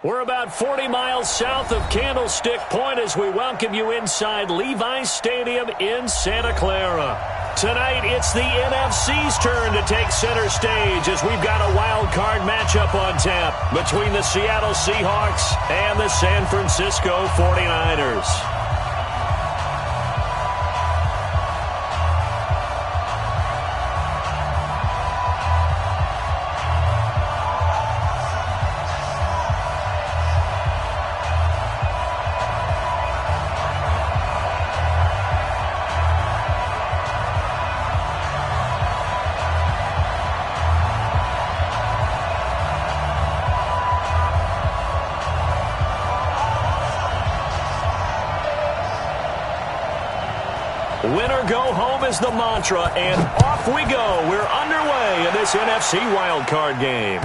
We're about 40 miles south of Candlestick Point as we welcome you inside Levi's Stadium in Santa Clara. Tonight, it's the NFC's turn to take center stage as we've got a wild card matchup on tap between the Seattle Seahawks and the San Francisco 49ers. Winner go home is the mantra, and off we go. We're underway in this NFC wildcard game.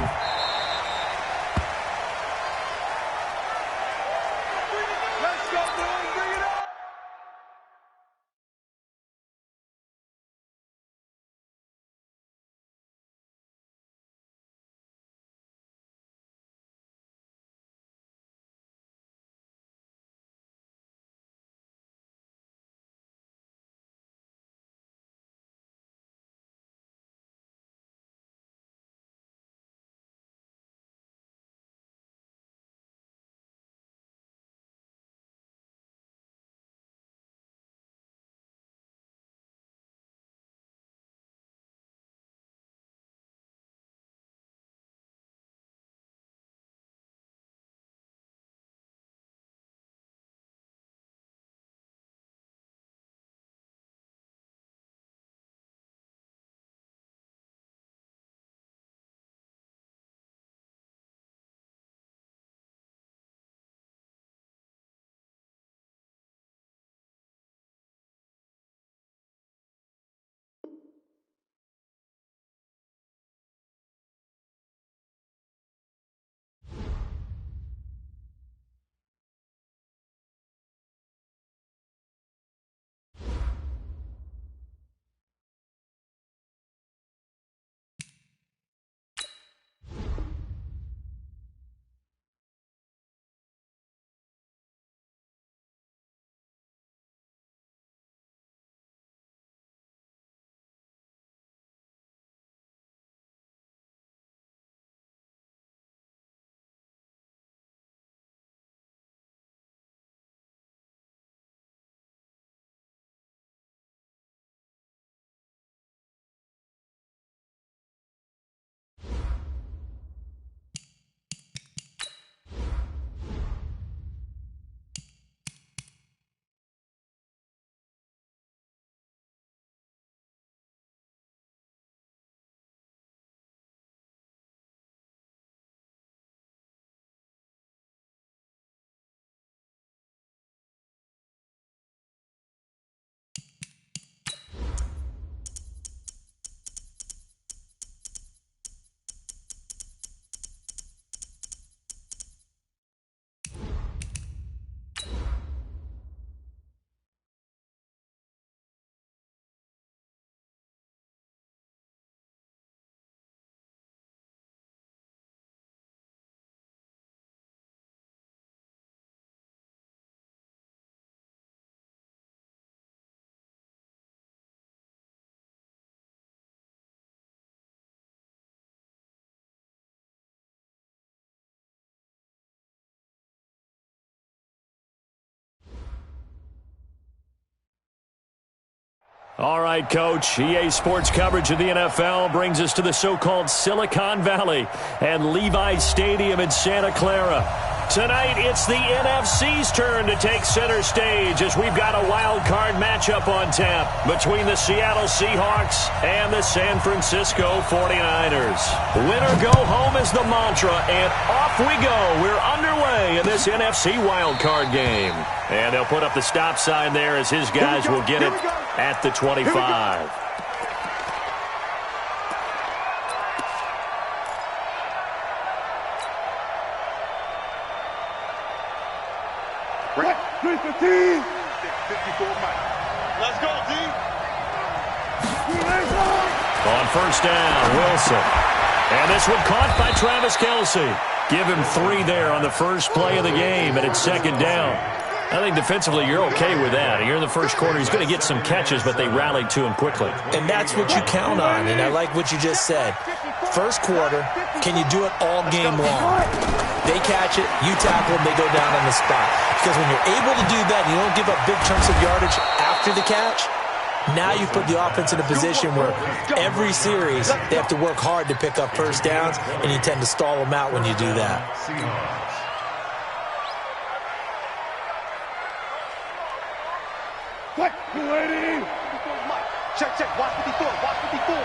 All right, Coach. EA Sports coverage of the NFL brings us to the so-called Silicon Valley and Levi's Stadium in Santa Clara. Tonight, it's the NFC's turn to take center stage as we've got a wild card matchup on tap between the Seattle Seahawks and the San Francisco 49ers. Winner go home is the mantra, and off we go. We're underway in this NFC wild card game. And they'll put up the stop sign there as his guys will get it at the 25. Right, 315. 54 Mike. Let's go, D. On first down, Wilson. And this one caught by Travis Kelce. Give him 3 there on the first play of the game, and it's second down. I think defensively you're okay with that. Here in the first quarter, he's going to get some catches, but they rallied to him quickly. And that's what you count on, and I like what you just said. First quarter, can you do it all game long? They catch it, you tackle them, they go down on the spot. Because when you're able to do that, you don't give up big chunks of yardage after the catch, now you put the offense in a position where every series they have to work hard to pick up first downs, and you tend to stall them out when you do that. What? Lady! Check, watch 54, watch 54.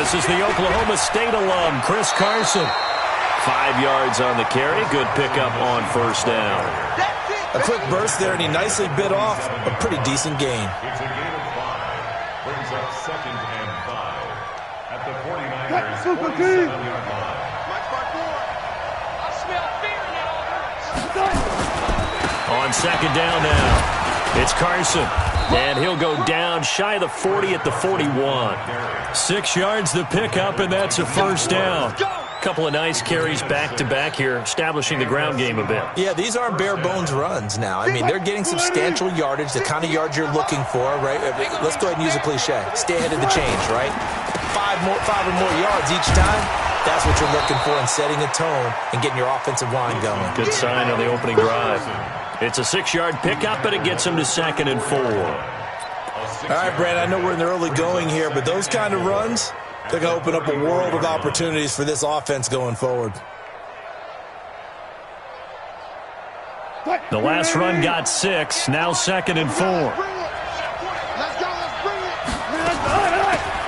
This is the Oklahoma State alum, Chris Carson. 5 yards on the carry. Good pickup on first down. A quick burst there, and he nicely bit off a pretty decent gain. It's a gain of 5. Brings up 2nd and 5 at the 49ers 47-yard line. On second down now, it's Carson, and he'll go down shy of the 40 at the 41. 6 yards the pickup, and that's a first down. Couple of nice carries back-to-back here, establishing the ground game a bit. Yeah, these aren't bare-bones runs now. I mean, they're getting substantial yardage, the kind of yards you're looking for, right? Let's go ahead and use a cliche. Stay ahead of the change, right? 5 or more yards each time. That's what you're looking for in setting a tone and getting your offensive line going. Good sign on the opening drive. It's a 6-yard pickup, but it gets him to 2nd and 4. All right, Brad, I know we're in the early going here, but those kind of runs, they're going to open up a world of opportunities for this offense going forward. The last run got 6, now 2nd and 4.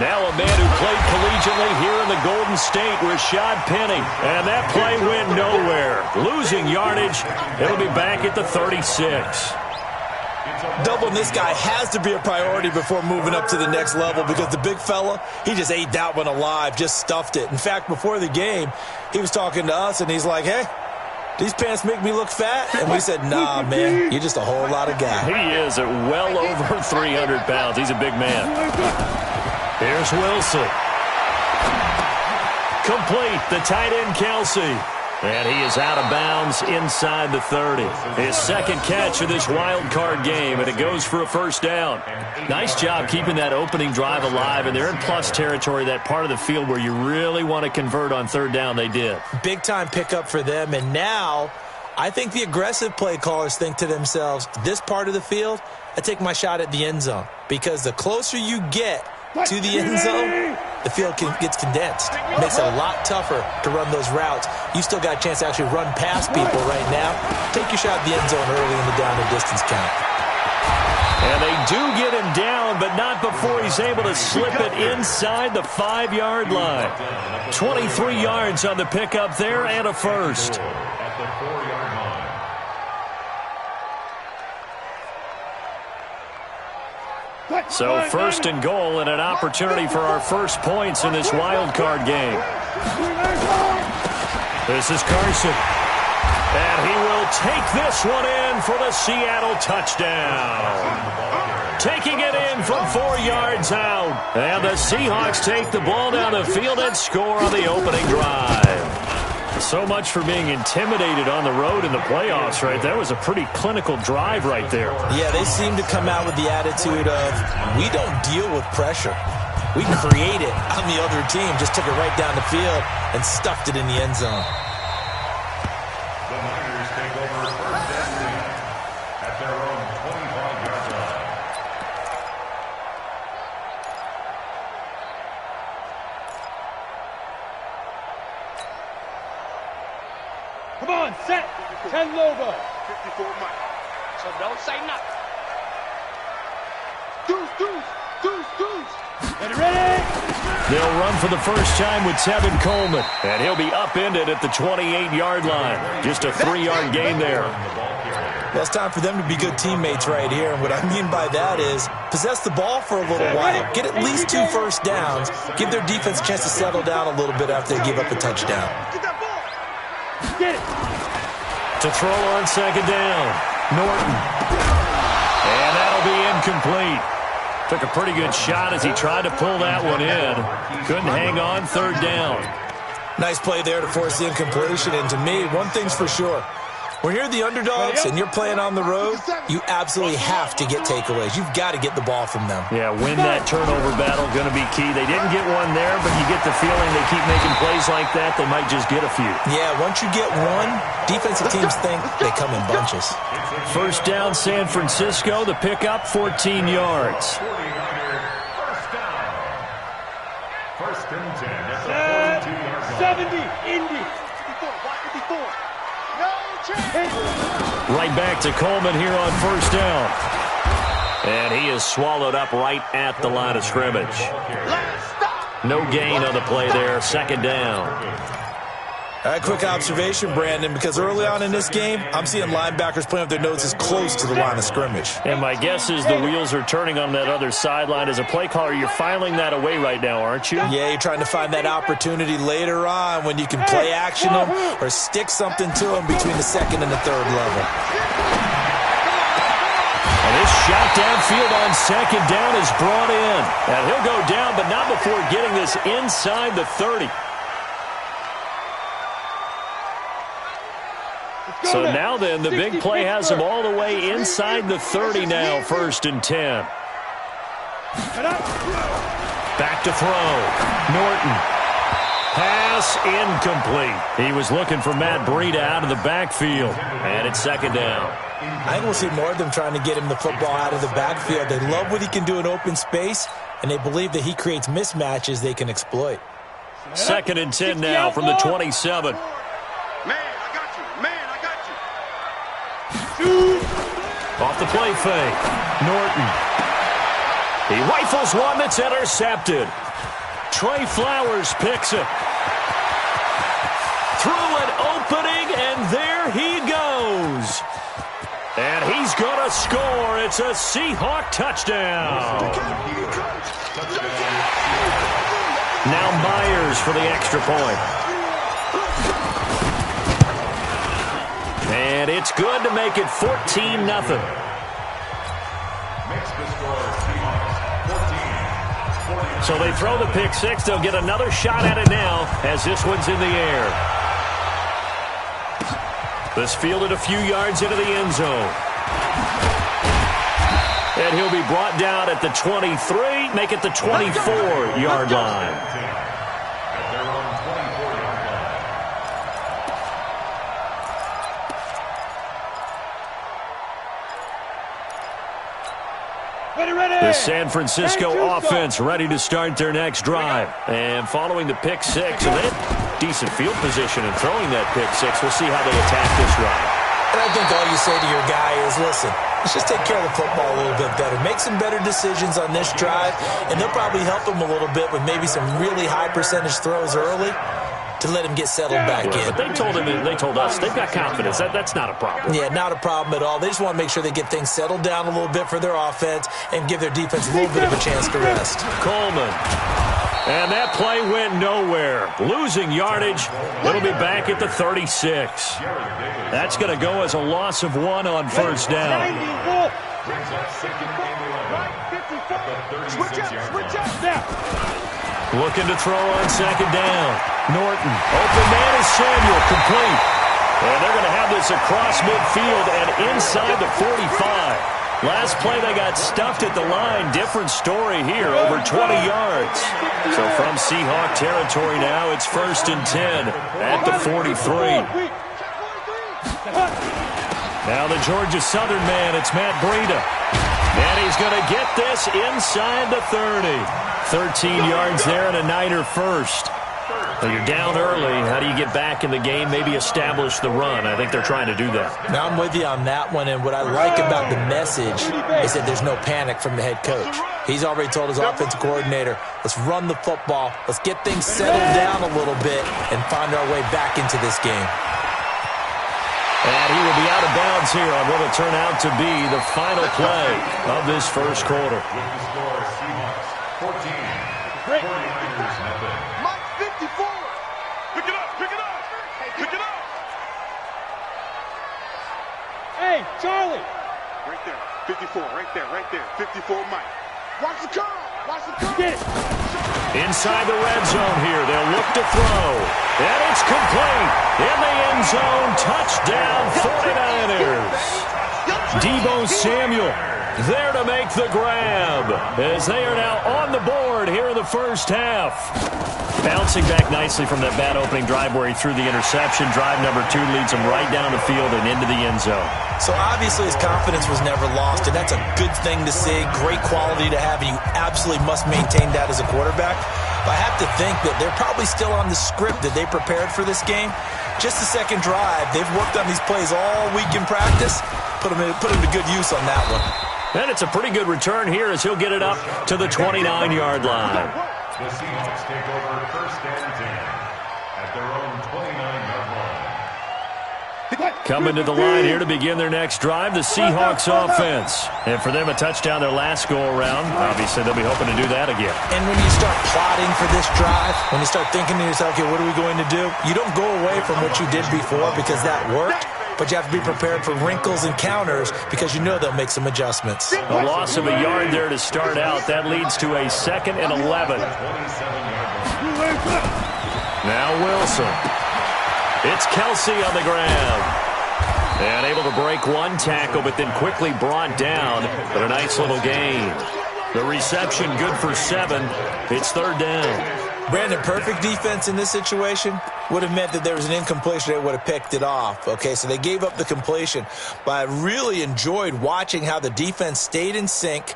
Now a man who played collegiately here in the Golden State, Rashad Penny. And that play went nowhere. Losing yardage. It'll be back at the 36. Doubling this guy has to be a priority before moving up to the next level because the big fella, he just ate that one alive, just stuffed it. In fact, before the game, he was talking to us, and he's like, hey, these pants make me look fat? And we said, nah, man, you're just a whole lot of guy. He is at well over 300 pounds. He's a big man. Here's Wilson. Complete, the tight end Kelsey. And he is out of bounds inside the 30. His second catch of this wild card game, and it goes for a first down. Nice job keeping that opening drive alive, and they're in plus territory, that part of the field where you really want to convert on third down. They did. Big-time pickup for them, and now I think the aggressive play callers think to themselves, this part of the field, I take my shot at the end zone, because the closer you get to the end zone, the field gets condensed. Makes it a lot tougher to run those routes. You still got a chance to actually run past people right now. Take your shot at the end zone early in the down and distance count. And they do get him down, but not before he's able to slip it inside the 5-yard line. 23 yards on the pickup there and a first. At the 4-yard line. So first and goal and an opportunity for our first points in this wild card game. This is Carson. And he will take this one in for the Seattle touchdown. Taking it in from 4 yards out. And the Seahawks take the ball down the field and score on the opening drive. So much for being intimidated on the road in the playoffs, right? That was a pretty clinical drive right there. Yeah, they seem to come out with the attitude of, we don't deal with pressure. We create it on the other team. Just took it right down the field and stuffed it in the end zone. The Niners take over first and 10 at their own 25-yard line. Come on, set. 10 logo. 54 Mike. So don't say nothing. Deuce. Ready? They'll run for the first time with Tevin Coleman. And he'll be upended at the 28-yard line. Just a 3-yard gain there. Well, it's time for them to be good teammates right here. And what I mean by that is possess the ball for a little while. Get at least 2 first downs. Give their defense a chance to settle down a little bit after they give up a touchdown. Get it. To throw on second down, Norton. And that'll be incomplete. Took a pretty good shot as he tried to pull that one in. Couldn't hang on third down. Nice play there to force the incompletion. And to me, one thing's for sure. When you're the underdogs and you're playing on the road, you absolutely have to get takeaways. You've got to get the ball from them. Yeah, win that turnover battle, going to be key. They didn't get one there, but you get the feeling they keep making plays like that, they might just get a few. Yeah, once you get one, defensive teams think they come in bunches. First down, San Francisco. The pickup, 14 yards. First and 10 at the 42-yard line. 70, Indy. 54. No chance. Right back to Coleman here on first down. And he is swallowed up right at the line of scrimmage. No gain on the play there. Second down. Quick observation, Brandon, because early on in this game, I'm seeing linebackers playing with their noses close to the line of scrimmage. And my guess is the wheels are turning on that other sideline. As a play caller, you're filing that away right now, aren't you? Yeah, you're trying to find that opportunity later on when you can play action them or stick something to them between the second and the third level. And this shot downfield on second down is brought in. And he'll go down, but not before getting this inside the 30. So now then, the big play has him all the way inside the 30 now, first and 10. Back to throw. Norton. Pass incomplete. He was looking for Matt Breida out of the backfield. And it's second down. I think we'll see more of them trying to get him the football out of the backfield. They love what he can do in open space, and they believe that he creates mismatches they can exploit. Second and 10 now from the 27. Off the play fake. Norton. He rifles one that's intercepted. Trey Flowers picks it. Through an opening, and there he goes. And he's going to score. It's a Seahawk touchdown. Now Myers for the extra point. And it's good to make it 14-0. So they throw the pick six. They'll get another shot at it now as this one's in the air. This fielded a few yards into the end zone. And he'll be brought down at the 23, make it the 24-yard line. The San Francisco offense ready to start their next drive. And following the pick six, and they had decent field position in throwing that pick six. We'll see how they attack this drive. And I think all you say to your guy is, listen, let's just take care of the football a little bit better. Make some better decisions on this drive, and they'll probably help him a little bit with maybe some really high percentage throws early to let him get settled back in. But they told us they've got confidence. That's not a problem. Yeah, not a problem at all. They just want to make sure they get things settled down a little bit for their offense and give their defense a little bit of a chance to rest. Coleman. And that play went nowhere. Losing yardage. It'll be back at the 36. That's going to go as a loss of 1 on first down. Switch up now. Looking to throw on second down. Norton. Open man is Samuel. Complete. And they're going to have this across midfield and inside the 45. Last play they got stuffed at the line. Different story here. Over 20 yards. So from Seahawk territory now, it's first and 10 at the 43. Now the Georgia Southern man, it's Matt Breida. And he's going to get this inside the 30. 13 yards there and a Niner first. Well, you're down early. How do you get back in the game, maybe establish the run? I think they're trying to do that. Now, I'm with you on that one, and what I like about the message is that there's no panic from the head coach. He's already told his offensive coordinator, let's run the football, let's get things settled down a little bit and find our way back into this game. And he will be out of bounds here on what will turn out to be the final play of this first quarter. 14. 49ers nothing. Mike 54. Pick it up. Pick it up. Hey, Charlie. Right there. 54. Right there. 54, Mike. Watch the curl. Get it. Inside the red zone here, they'll look to throw. And it's complete. In the end zone, touchdown 49ers. Deebo Samuel there to make the grab as they are now on the board here in the first half. Bouncing back nicely from that bad opening drive where he threw the interception. Drive number 2 leads him right down the field and into the end zone. So obviously his confidence was never lost, and that's a good thing to see. Great quality to have, and you absolutely must maintain that as a quarterback. But I have to think that they're probably still on the script that they prepared for this game. Just the second drive, they've worked on these plays all week in practice. Put him to good use on that one. And it's a pretty good return here as he'll get it up to the 29-yard line. The Seahawks take over first and 10 at their own 29-yard line. Coming to the line here to begin their next drive, the Seahawks offense. And for them, a touchdown their last go-around. Obviously, they'll be hoping to do that again. And when you start plotting for this drive, when you start thinking to yourself, okay, what are we going to do? You don't go away from what you did before because that worked. But you have to be prepared for wrinkles and counters because you know they'll make some adjustments. A loss of a yard there to start out. That leads to a 2nd and 11. Now Wilson. It's Kelsey on the ground. And able to break one tackle, but then quickly brought down. But a nice little gain. The reception good for 7. It's 3rd down. Brandon, perfect defense in this situation would have meant that there was an incompletion. They would have picked it off. Okay, so they gave up the completion. But I really enjoyed watching how the defense stayed in sync,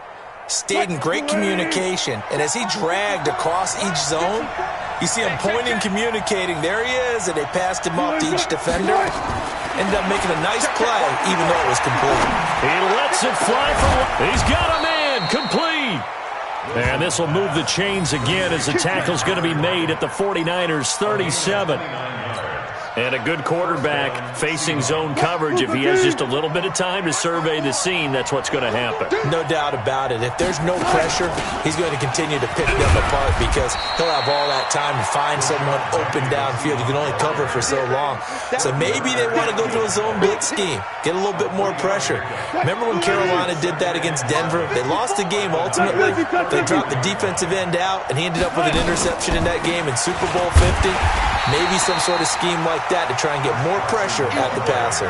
stayed in great communication. And as he dragged across each zone, you see him pointing, communicating. There he is, and they passed him off to each defender. Ended up making a nice play, even though it was complete. He lets it fly from... He's got a man. Complete. And this will move the chains again as the tackle's going to be made at the 49ers' 37. And a good quarterback facing zone coverage. If he has just a little bit of time to survey the scene, that's what's going to happen. No doubt about it. If there's no pressure, he's going to continue to pick them apart because he'll have all that time to find someone open downfield. You can only cover for so long. So maybe they want to go to a zone blitz scheme, get a little bit more pressure. Remember when Carolina did that against Denver? They lost the game ultimately. They dropped the defensive end out, and he ended up with an interception in that game in Super Bowl 50. Maybe some sort of scheme like that to try and get more pressure at the passer.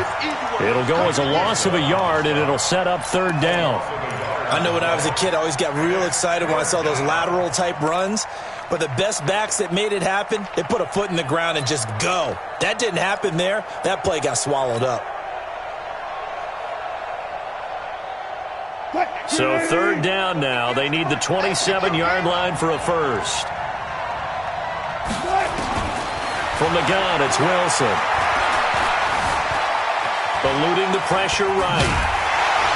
It'll go as a loss of a yard, and it'll set up 3rd down. I know when I was a kid, I always got real excited when I saw those lateral-type runs. But the best backs that made it happen, they put a foot in the ground and just go. That didn't happen there. That play got swallowed up. So 3rd down now. They need the 27-yard line for a first. From the gun, it's Wilson. Eluding the pressure right.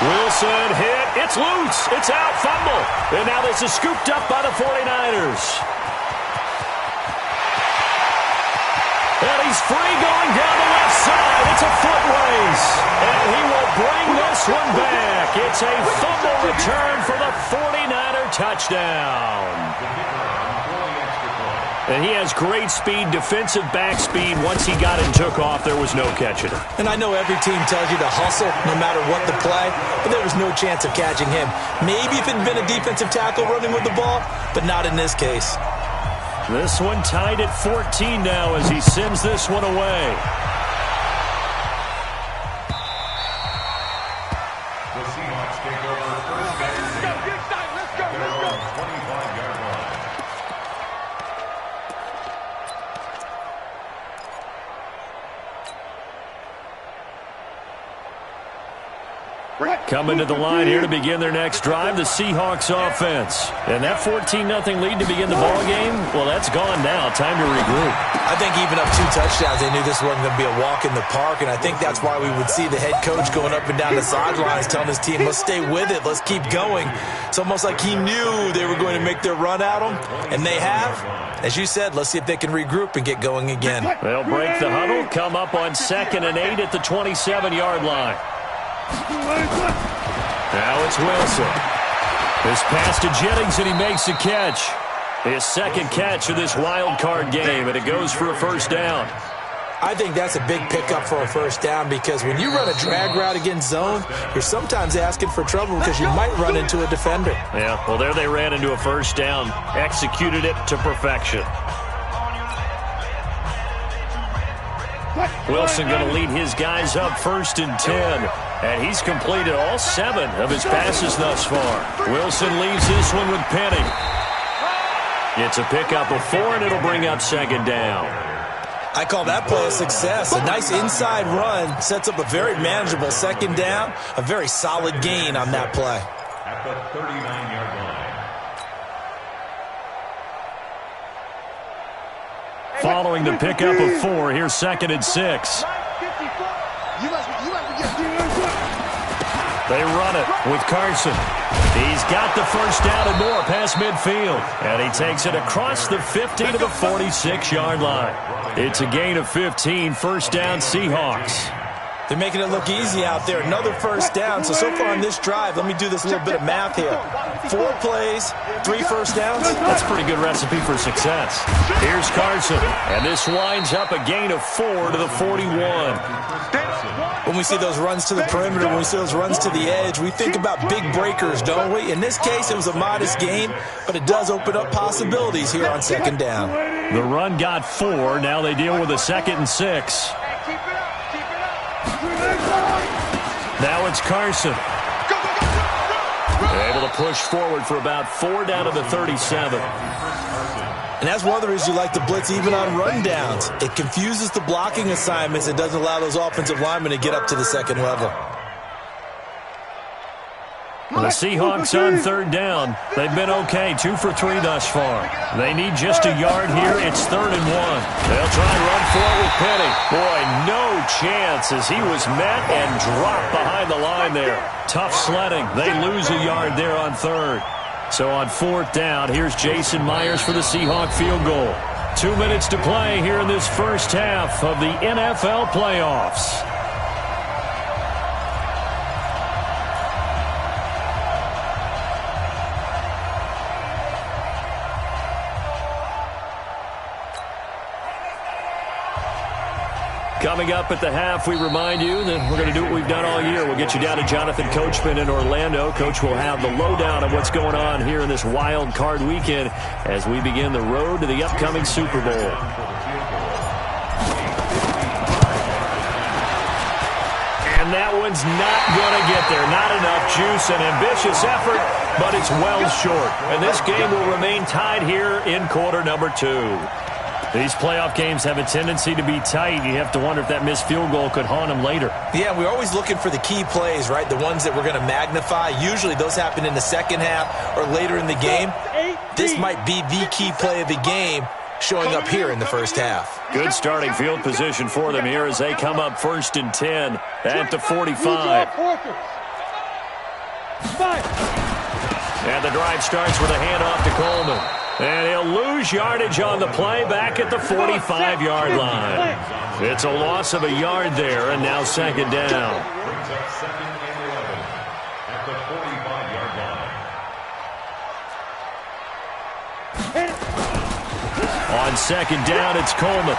Wilson hit. It's loose. It's out. Fumble. And now this is scooped up by the 49ers. And he's free going down the left side. It's a foot race. And he will bring this one back. It's a fumble return for the 49er touchdown. And he has great speed, defensive back speed. Once he got it and took off, there was no catching him. And I know every team tells you to hustle no matter what the play, but there was no chance of catching him. Maybe if it had been a defensive tackle running with the ball, but not in this case. This one tied at 14 now as he sends this one away. The Seahawks take over first and 10 at their own 25-yard line. Coming to the line here to begin their next drive, the Seahawks offense. And that 14-0 lead to begin the ball game, well, that's gone now. Time to regroup. I think even up 2 touchdowns, they knew this wasn't going to be a walk in the park, and I think that's why we would see the head coach going up and down the sidelines telling his team, let's stay with it, let's keep going. It's almost like he knew they were going to make their run at him, and they have. As you said, let's see if they can regroup and get going again. They'll break the huddle, come up on 2nd and 8 at the 27-yard line. Now it's Wilson. This pass to Jennings, and he makes the catch. His 2nd catch of this wild card game, and it goes for a first down. I think that's a big pickup for a first down because when you run a drag route against zone, you're sometimes asking for trouble because you might run into a defender. Yeah, well, there they ran into a first down, executed it to perfection. Wilson going to lead his guys up 1st and 10. And he's completed all 7 of his passes thus far. Wilson leaves this one with Penny. It's a pickup of 4, and it'll bring up 2nd down. I call that play a success. A nice inside run sets up a very manageable 2nd down. A very solid gain on that play. At the 39-yard line. Following the pickup of 4, here's 2nd and 6. They run it with Carson. He's got the first down and more past midfield. And he takes it across the 50 to the 46-yard line. It's a gain of 15, 1st down Seahawks. They're making it look easy out there. Another first down. So far on this drive, let me do this little bit of math here. 4 plays, 3 first downs. That's a pretty good recipe for success. Here's Carson. And this winds up a gain of 4 to the 41. When we see those runs to the perimeter, when we see those runs to the edge, we think about big breakers, don't we? In this case, it was a modest gain, but it does open up possibilities here on 2nd down. The run got 4. Now they deal with a 2nd and 6. Now it's Carson. Able to push forward for about 4 down to the 37. And that's one of the reasons you like to blitz even on rundowns. It confuses the blocking assignments. It doesn't allow those offensive linemen to get up to the 2nd level. The Seahawks on 3rd down. They've been okay, 2 for 3 thus far. They need just a yard here. It's 3rd and 1. They'll try and run for it with Penny. Boy, no chance as he was met and dropped behind the line there. Tough sledding. They lose a yard there on 3rd. So on 4th down, here's Jason Myers for the Seahawk field goal. 2 minutes to play here in this first half of the NFL playoffs. Coming up at the half, we remind you that we're going to do what we've done all year. We'll get you down to Jonathan Coachman in Orlando. Coach will have the lowdown of what's going on here in this wild card weekend as we begin the road to the upcoming Super Bowl. And that one's not going to get there. Not enough juice. An ambitious effort, but it's well short. And this game will remain tied here in quarter number 2. These playoff games have a tendency to be tight. You have to wonder if that missed field goal could haunt them later. Yeah, we're always looking for the key plays, right? The ones that we're going to magnify. Usually those happen in the 2nd half or later in the game. This might be the key play of the game showing up here in the first half. Good starting field position for them here as they come up 1st and 10 at the 45. And the drive starts with a handoff to Coleman. And he'll lose yardage on the play back at the 45-yard line. It's a loss of a yard there, and now 2nd down. Brings up 2nd and 11 at the 45-yard line. On 2nd down, it's Coleman.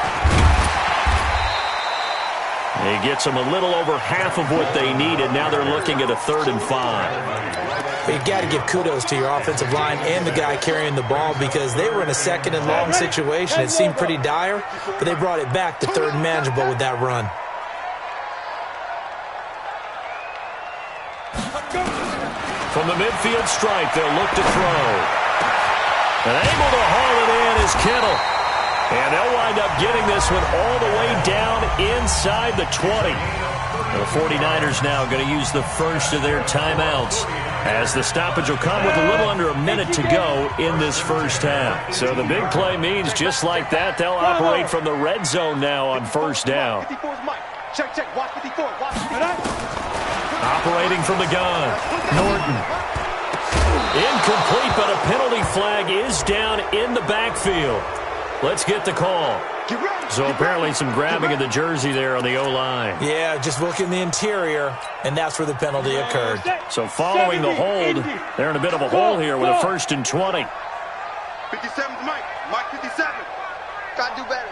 He gets them a little over half of what they needed. Now they're looking at a 3rd and 5. But you've got to give kudos to your offensive line and the guy carrying the ball because they were in a 2nd and long situation. It seemed pretty dire, but they brought it back to 3rd and manageable with that run. From the midfield stripe, they'll look to throw. And able to haul it in is Kittle. And they'll wind up getting this one all the way down inside the 20. The 49ers now going to use the first of their timeouts as the stoppage will come with a little under a minute to go in this first half. So the big play means just like that, they'll operate from the red zone now on 1st down. Operating from the gun, Norton. Incomplete, but a penalty flag is down in the backfield. Let's get the call. So apparently some grabbing of the jersey there on the O-line. Yeah, just look in the interior, and that's where the penalty occurred. So following the hold, they're in a bit of a hole here with a 1st and 20. 57's Mike. Mike 57. Got to do better.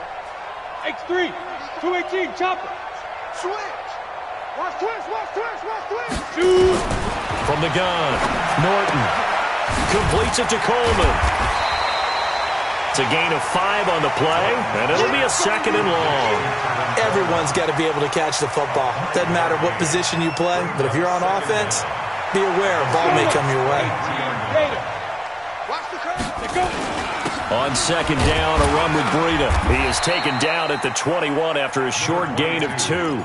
X3, 218, chopper. Switch. Watch twist. Shoot. From the gun, Norton completes it to Coleman. It's a gain of 5 on the play, and it'll be a 2nd and long. Everyone's got to be able to catch the football. Doesn't matter what position you play, but if you're on offense, be aware a ball may come your way. Watch the curve. On 2nd down, a run with Breida. He is taken down at the 21 after a short gain of 2.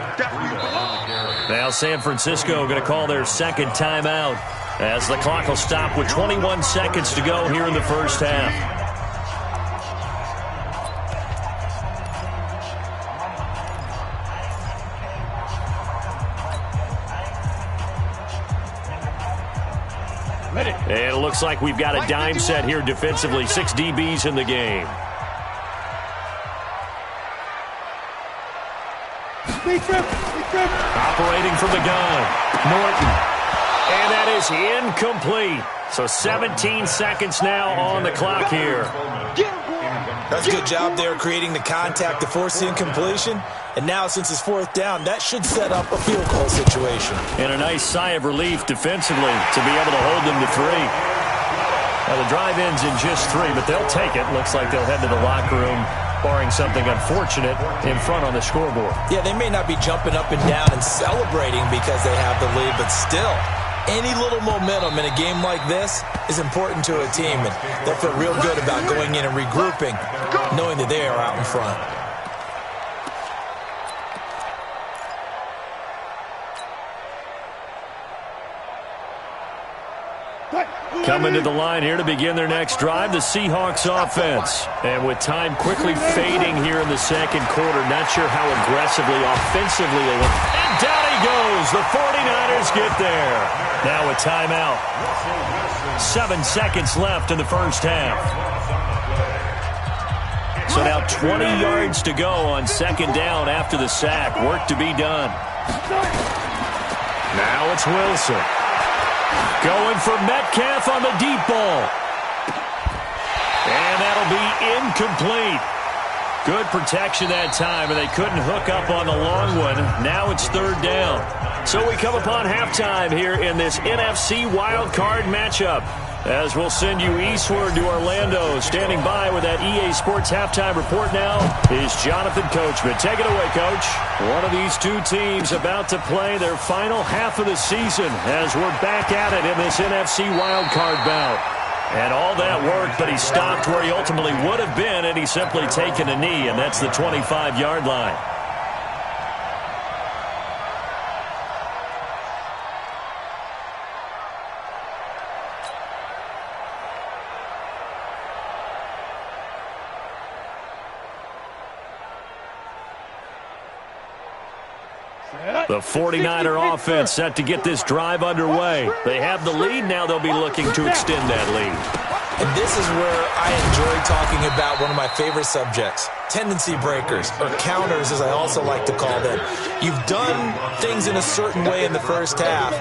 Now San Francisco going to call their 2nd timeout as the clock will stop with 21 seconds to go here in the first half. And it looks like we've got a dime set here defensively. 6 DBs in the game. Operating from the gun, Norton. And that is incomplete. So 17 seconds now on the clock here. That's a good job there creating the contact to force the incompletion. And now since it's 4th down, that should set up a field goal situation. And a nice sigh of relief defensively to be able to hold them to 3. Now the drive ends in just 3, but they'll take it. Looks like they'll head to the locker room, barring something unfortunate in front on the scoreboard. Yeah, they may not be jumping up and down and celebrating because they have the lead, but still, any little momentum in a game like this is important to a team, and they'll feel real good about going in and regrouping, knowing that they are out in front. Coming to the line here to begin their next drive, the Seahawks offense. And with time quickly fading here in the 2nd quarter, not sure how aggressively, offensively they will. And down he goes. The 49ers get there. Now a timeout. 7 seconds left in the first half. So now 20 yards to go on 2nd down after the sack. Work to be done. Now it's Wilson. Going for Metcalf on the deep ball. And that'll be incomplete. Good protection that time, and they couldn't hook up on the long one. Now it's 3rd down. So we come upon halftime here in this NFC wildcard matchup. As we'll send you eastward to Orlando. Standing by with that EA Sports halftime report now is Jonathan Coachman. Take it away, Coach. One of these two teams about to play their final half of the season as we're back at it in this NFC wildcard bout. And all that work, but he stopped where he ultimately would have been, and he's simply taken a knee, and that's the 25-yard line. The 49er offense set to get this drive underway. They have the lead. Now they'll be looking to extend that lead. And this is where I enjoy talking about one of my favorite subjects, tendency breakers, or counters as I also like to call them. You've done things in a certain way in the first half,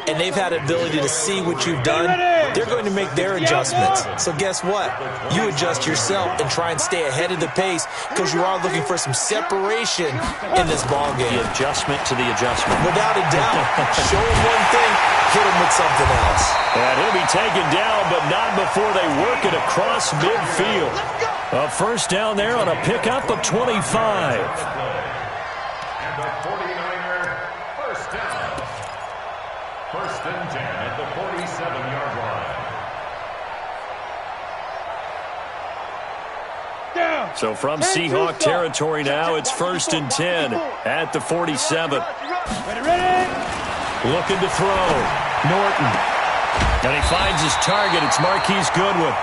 and they've had the ability to see what you've done. They're going to make their adjustments. So guess what? You adjust yourself and try and stay ahead of the pace because you are looking for some separation in this ballgame. The adjustment to the adjustment. Without a doubt. Show them one thing, hit them with something else. And he'll be taken down, but not before they work it across midfield. A first down there on a pickup of 25. And the 49er first down. 1st and 10 at the 47-yard line. So from Seahawk territory now, it's 1st and 10 at the 47. Looking to throw. Norton. And he finds his target. It's Marquise Goodwin.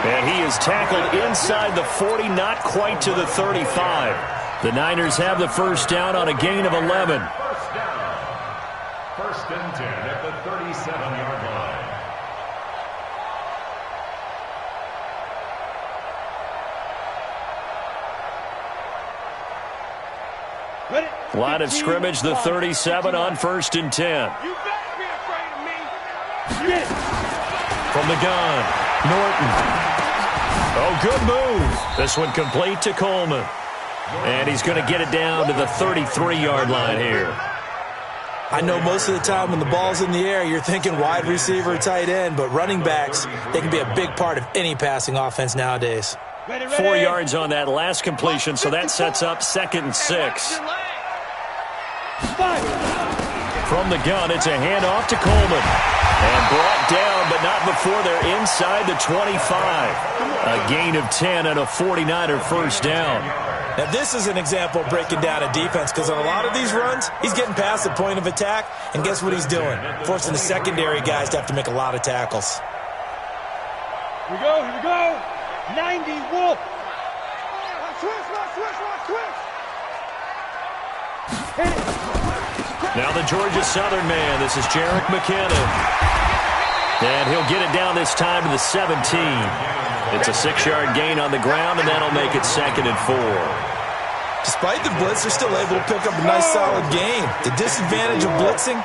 And he is tackled inside the 40, not quite to the 35. The Niners have the first down on a gain of 11. 1st and 10 at the 37-yard line. Line of scrimmage, the 37 on 1st and 10. You better be afraid of me. From the gun, Norton. Oh, good move. This one complete to Coleman. And he's going to get it down to the 33-yard line here. I know most of the time when the ball's in the air, you're thinking wide receiver, tight end, but running backs, they can be a big part of any passing offense nowadays. 4 yards on that last completion, so that sets up 2nd and 6. From the gun, it's a handoff to Coleman. And brought down, but not before they're inside the 25. A gain of 10 and a 49er first down. Now, this is an example of breaking down a defense because on a lot of these runs, he's getting past the point of attack, and guess what he's doing? Forcing the secondary guys to have to make a lot of tackles. Here we go. 90, Wolf. Now the Georgia Southern man. This is Jerick McKinnon. And he'll get it down this time to the 17. It's a 6-yard gain on the ground, and that'll make it 2nd and 4. Despite the blitz, they're still able to pick up a nice, solid gain. The disadvantage of blitzing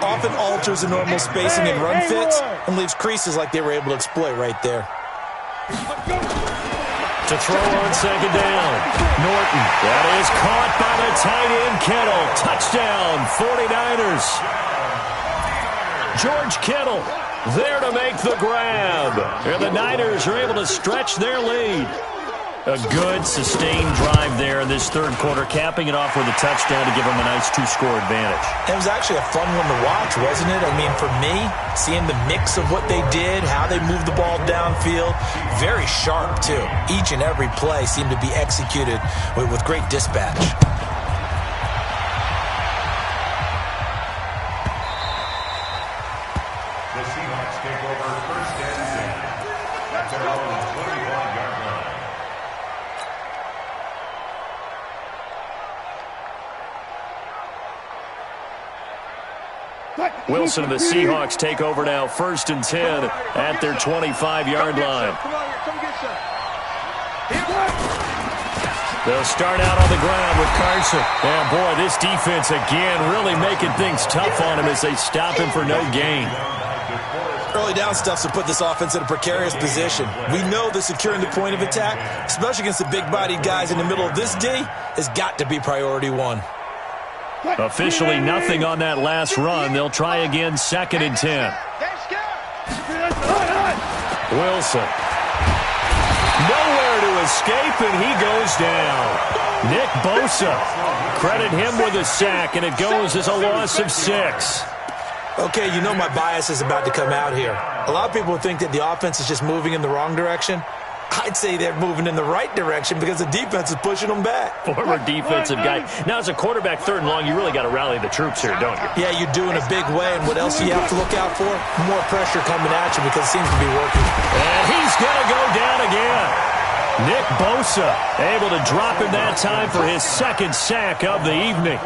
often alters the normal spacing and run fits and leaves creases like they were able to exploit right there. To throw on 2nd down. Norton. That is caught by the tight end, Kittle. Touchdown, 49ers. George Kittle there to make the grab. And the Niners are able to stretch their lead. A good, sustained drive there in this third quarter, capping it off with a touchdown to give them a nice 2-score advantage. It was actually a fun one to watch, wasn't it? I mean, for me, seeing the mix of what they did, how they moved the ball downfield, very sharp, too. Each and every play seemed to be executed with great dispatch. The Seahawks take over 1st and 10 at their own 21-yard line. Wilson and the Seahawks take over now, 1st and 10 at their 25-yard line. They'll start out on the ground with Carson. And boy, this defense again really making things tough on him as they stop him for no gain. Early down stuffs will put this offense in a precarious position. We know that securing the point of attack, especially against the big-bodied guys in the middle of this D, has got to be priority one. Officially nothing on that last run. They'll try again, 2nd and 10. Wilson. Nowhere to escape, and he goes down. Nick Bosa. Credit him with a sack, and it goes as a loss of 6. Okay, you know my bias is about to come out here. A lot of people think that the offense is just moving in the wrong direction. I'd say they're moving in the right direction because the defense is pushing them back. Former defensive guy. Now, as a quarterback, 3rd and long, you really got to rally the troops here, don't you? Yeah, you do in a big way. And what else do you have to look out for? More pressure coming at you because it seems to be working. And he's going to go down again. Nick Bosa able to drop him that time for his 2nd sack of the evening.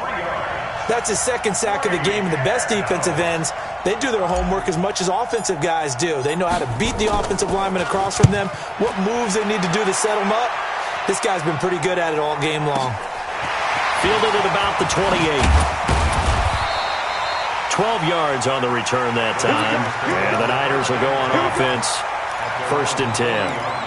That's his 2nd sack of the game. And the best defensive ends, they do their homework as much as offensive guys do. They know how to beat the offensive lineman across from them, what moves they need to do to set them up. This guy's been pretty good at it all game long. Fielded at about the 28. 12 yards on the return that time. And the Niners will go on offense, 1st and 10.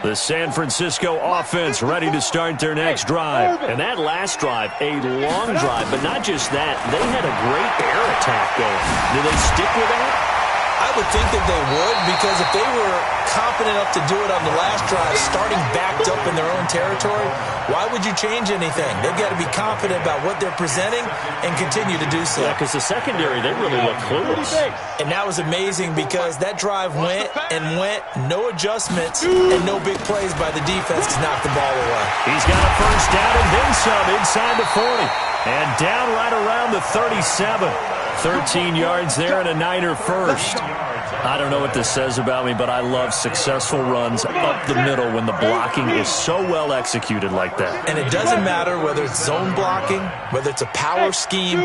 The San Francisco offense ready to start their next drive. And that last drive, a long drive, but not just that. They had a great air attack going. Do they stick with that? I would think that they would, because if they were confident enough to do it on the last drive, starting backed up in their own territory, why would you change anything? They've got to be confident about what they're presenting and continue to do so. Yeah, because the secondary, they really look clueless. And that was amazing because that drive went and went, no adjustments, and no big plays by the defense to knock the ball away. He's got a 1st down and then some inside the 40. And down right around the 37. 13 yards there and a Niner first. I don't know what this says about me, but I love successful runs up the middle when the blocking is so well executed like that. And it doesn't matter whether it's zone blocking, whether it's a power scheme.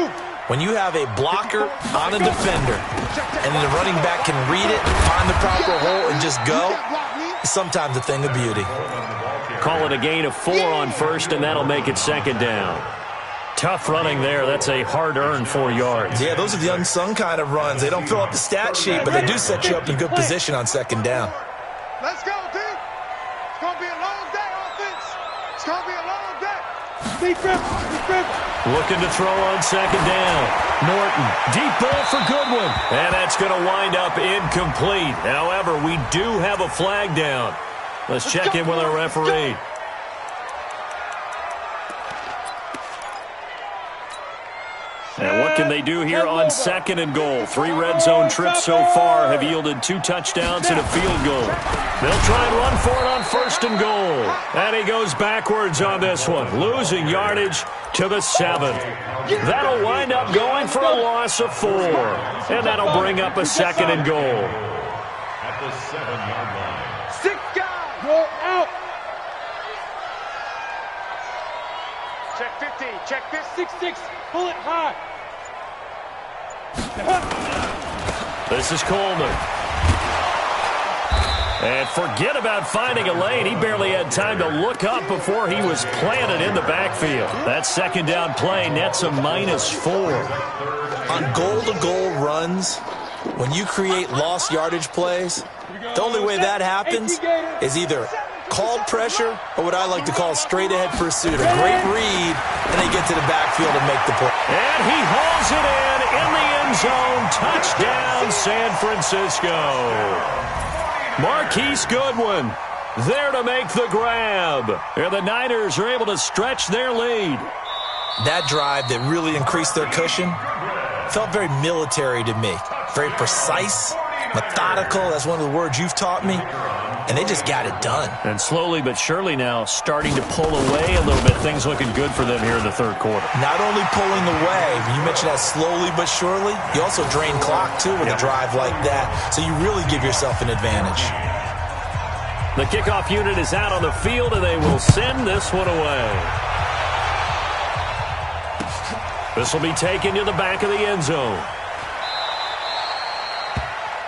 When you have a blocker on a defender and the running back can read it, find the proper hole, and just go, it's sometimes a thing of beauty. Call it a gain of 4 on first, and that'll make it second down. Tough running there. That's a hard-earned 4 yards. Yeah, those are the unsung kind of runs. They don't fill up the stat sheet, but they do set you up in good position on second down. Let's go, team. It's going to be a long day, offense. It's going to be a long day. Looking to throw on second down. Norton, deep ball for Goodwin. And that's going to wind up incomplete. However, we do have a flag down. Let's check in with our referee. And what can they do here on second and goal? 3 red zone trips so far have yielded 2 touchdowns and a field goal. They'll try and run for it on first and goal. And he goes backwards on this one, losing yardage to the 7. That'll wind up going for a loss of 4. And that'll bring up a second and goal. At the 7-yard line. 6 guys. Go out. Check 15. Check this. 6-6. Pull it high. This is Coleman. And forget about finding a lane. He barely had time to look up before he was planted in the backfield. That second down play nets a -4. On goal-to-goal runs, when you create lost yardage plays, the only way that happens is either called pressure or what I like to call straight-ahead pursuit. A great read, and they get to the backfield and make the play. And he hauls it in the end zone. Touchdown, San Francisco. Marquise Goodwin there to make the grab. And the Niners are able to stretch their lead. That drive that really increased their cushion felt very military to me. Very precise, methodical. That's one of the words you've taught me. And they just got it done. And slowly but surely now starting to pull away a little bit. Things looking good for them here in the third quarter. Not only pulling away, you mentioned that slowly but surely, you also drain clock too with a drive like that. So you really give yourself an advantage. The kickoff unit is out on the field, and they will send this one away. This will be taken to the back of the end zone.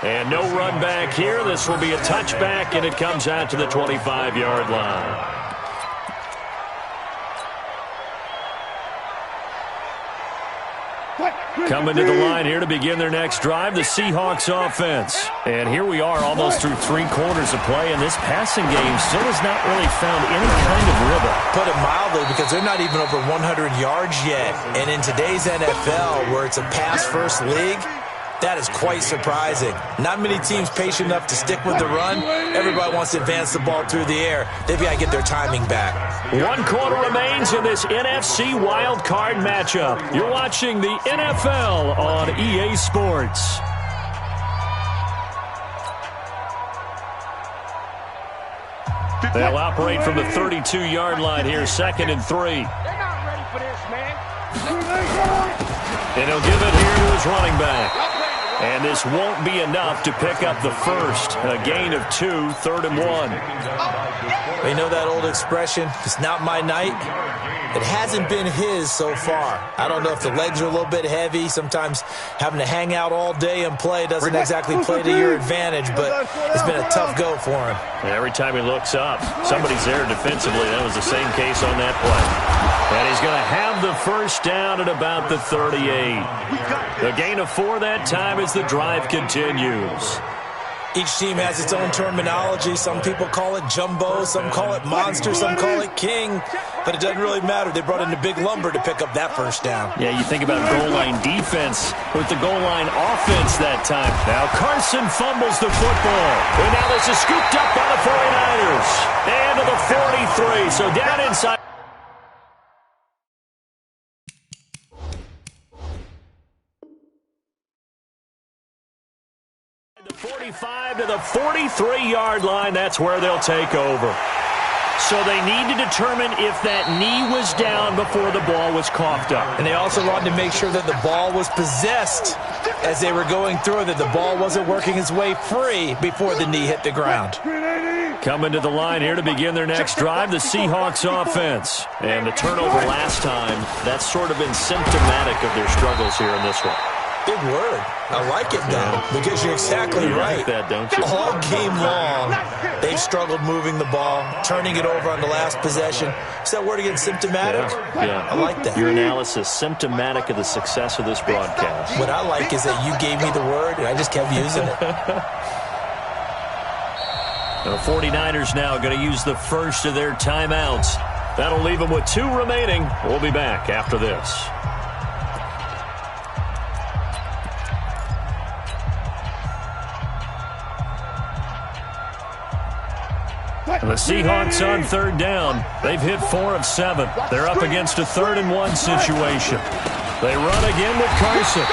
And no run back here. This will be a touchback, and it comes out to the 25-yard line. Coming to the line here to begin their next drive, the Seahawks offense. And here we are almost through 3 quarters of play, and this passing game still has not really found any kind of rhythm. Put it mildly, because they're not even over 100 yards yet. And in today's NFL, where it's a pass-first league, that is quite surprising. Not many teams patient enough to stick with the run. Everybody wants to advance the ball through the air. They've got to get their timing back. 1 quarter remains in this NFC Wild Card matchup. You're watching the NFL on EA Sports. They'll operate from the 32-yard line here, 2nd and 3. They're not ready for this, man. And he'll give it here to his running back. And this won't be enough to pick up the first. A gain of 2, 3rd and 1. You know that old expression, it's not my night? It hasn't been his so far. I don't know if the legs are a little bit heavy. Sometimes having to hang out all day and play doesn't exactly play to your advantage, but it's been a tough go for him. And every time he looks up, somebody's there defensively. That was the same case on that play. And he's going to have the first down at about the 38. The gain of 4 that time as the drive continues. Each team has its own terminology. Some people call it jumbo, some call it monster, some call it king. But it doesn't really matter. They brought in a big lumber to pick up that first down. Yeah, you think about goal line defense with the goal line offense that time. Now Carson fumbles the football. And now this is scooped up by the 49ers. And to the 43. So down inside. 45 to the 43-yard line. That's where they'll take over. So they need to determine if that knee was down before the ball was coughed up. And they also wanted to make sure that the ball was possessed as they were going through it, that the ball wasn't working its way free before the knee hit the ground. Coming to the line here to begin their next drive, the Seahawks offense. And the turnover last time, that's sort of been symptomatic of their struggles here in this one. Big word. I like it, though, because you're exactly right. Like that, don't you? All game long, they've struggled moving the ball, turning it over on the last possession. Is that word again, symptomatic? Yeah. I like that. Your analysis, symptomatic of the success of this broadcast. What I like is that you gave me the word, and I just kept using it. The 49ers now going to use the first of their timeouts. That'll leave them with 2 remaining. We'll be back after this. And the Seahawks on 3rd down. They've hit 4 of 7. They're up against a 3rd and 1 situation. They run again with Carson.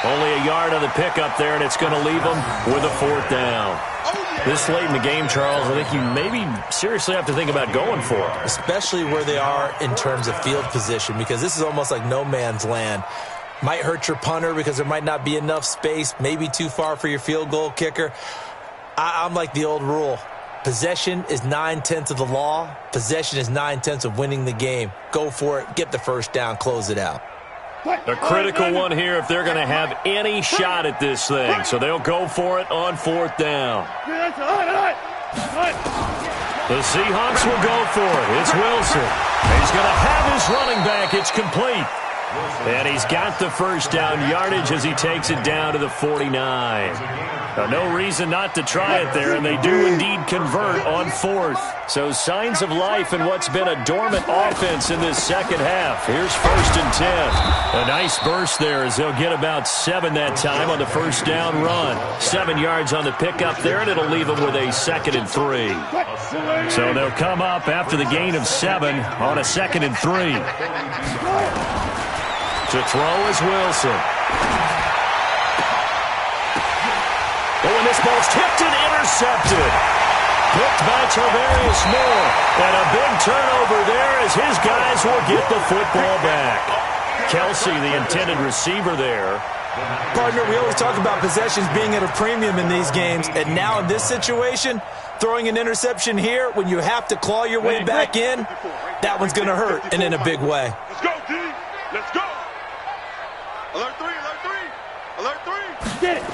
Only a yard on the pickup there, and it's going to leave them with a 4th down. This late in the game, Charles, I think you maybe seriously have to think about going for it. Especially where they are in terms of field position, because this is almost like no man's land. Might hurt your punter because there might not be enough space, maybe too far for your field goal kicker. I'm like the old rule. Possession is 9/10 of the law. Possession is 9/10 of winning the game. Go for it. Get the first down. Close it out. A critical one here if they're going to have any shot at this thing. So they'll go for it on 4th down. The Seahawks will go for it. It's Wilson. He's going to have his running back. It's complete. And he's got the first down yardage as he takes it down to the 49. Now, no reason not to try it there, and they do indeed convert on 4th. So signs of life in what's been a dormant offense in this second half. Here's 1st and 10. A nice burst there as they'll get about 7 that time on the first down run. 7 yards on the pickup there, and it'll leave them with a 2nd and 3. So they'll come up after the gain of 7 on a 2nd and 3. To throw is Wilson. Oh, and this ball's tipped and intercepted. Picked by Tarvarius Moore. And a big turnover there as his guys will get the football back. Kelsey, the intended receiver there. Partner, we always talk about possessions being at a premium in these games. And now in this situation, throwing an interception here when you have to claw your way back in, that one's going to hurt, and in a big way. Let's go, D. Let's go. Alert 3, alert 3. Alert 3. Get it.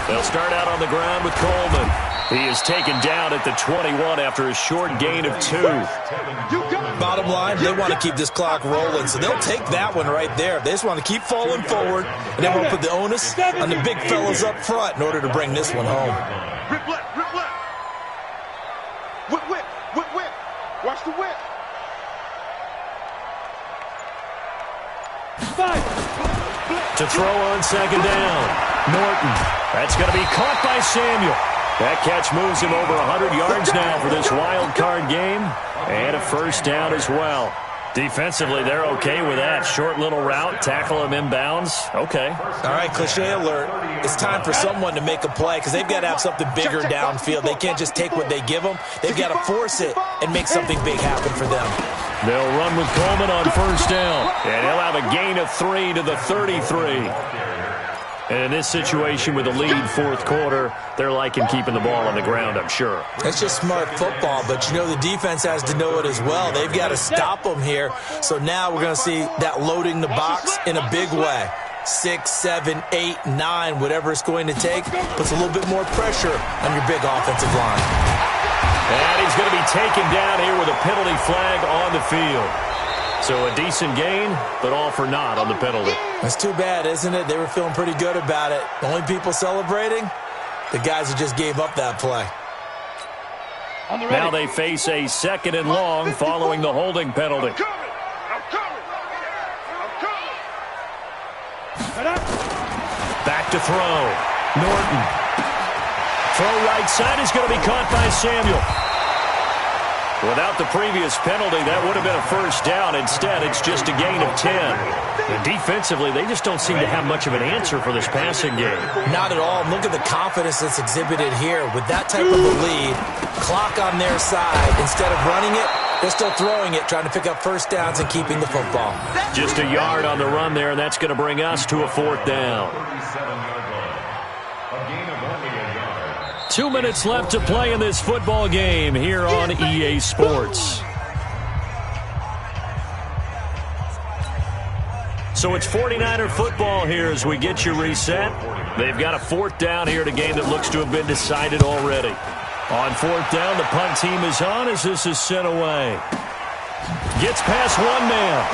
They'll start out on the ground with Coleman. He is taken down at the 21 after a short gain of 2. Bottom line, they want to keep this clock rolling, so they'll take that one right there. They just want to keep falling forward, and they want to put the onus on the big fellas up front in order to bring this one home. Rip left, rip left. Whip, whip, whip, whip. Watch the whip. 5. To throw on 2nd down. Norton. That's going to be caught by Samuel. That catch moves him over 100 yards now for this wild card game. And a first down as well. Defensively, they're okay with that. Short little route, tackle him inbounds. Okay. All right, cliche alert. It's time for someone to make a play because they've got to have something bigger downfield. They can't just take what they give them. They've got to force it and make something big happen for them. They'll run with Coleman on first down. And he'll have a gain of 3 to the 33. And in this situation with the lead 4th quarter, they're liking keeping the ball on the ground, I'm sure. That's just smart football, but you know the defense has to know it as well. They've got to stop them here. So now we're going to see that loading the box in a big way. 6, 7, 8, 9, whatever it's going to take, puts a little bit more pressure on your big offensive line. And he's going to be taken down here with a penalty flag on the field. So a decent gain, but all for naught on the penalty. That's too bad, isn't it? They were feeling pretty good about it. The only people celebrating, the guys who just gave up that play. Now they face a 2nd and long following the holding penalty. I'm coming. Back to throw. Norton. Throw right side is going to be caught by Samuel. Without the previous penalty, that would have been a first down. Instead, it's just a gain of 10. And defensively, they just don't seem to have much of an answer for this passing game. Not at all. Look at the confidence that's exhibited here. With that type of a lead, clock on their side, instead of running it, they're still throwing it, trying to pick up first downs and keeping the football. Just a yard on the run there, and that's going to bring us to a 4th down. 2 minutes left to play in this football game here on EA Sports. So it's 49er football here as we get you reset. They've got a 4th down here at a game that looks to have been decided already. On 4th down, the punt team is on as this is sent away. Gets past one man.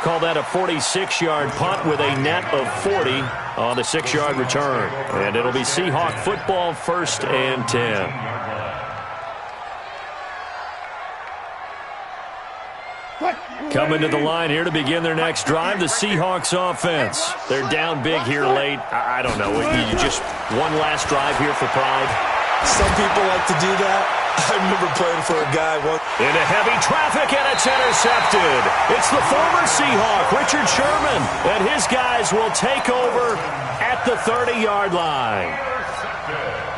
Call that a 46-yard punt with a net of 40 on the 6-yard return. And it'll be Seahawk football, 1st and 10. Coming to the line here to begin their next drive, the Seahawks offense. They're down big here late. I don't know. You just one last drive here for pride? Some people like to do that. I remember playing for a guy once. Into heavy traffic, and it's intercepted. It's the former Seahawk, Richard Sherman, and his guys will take over at the 30-yard line.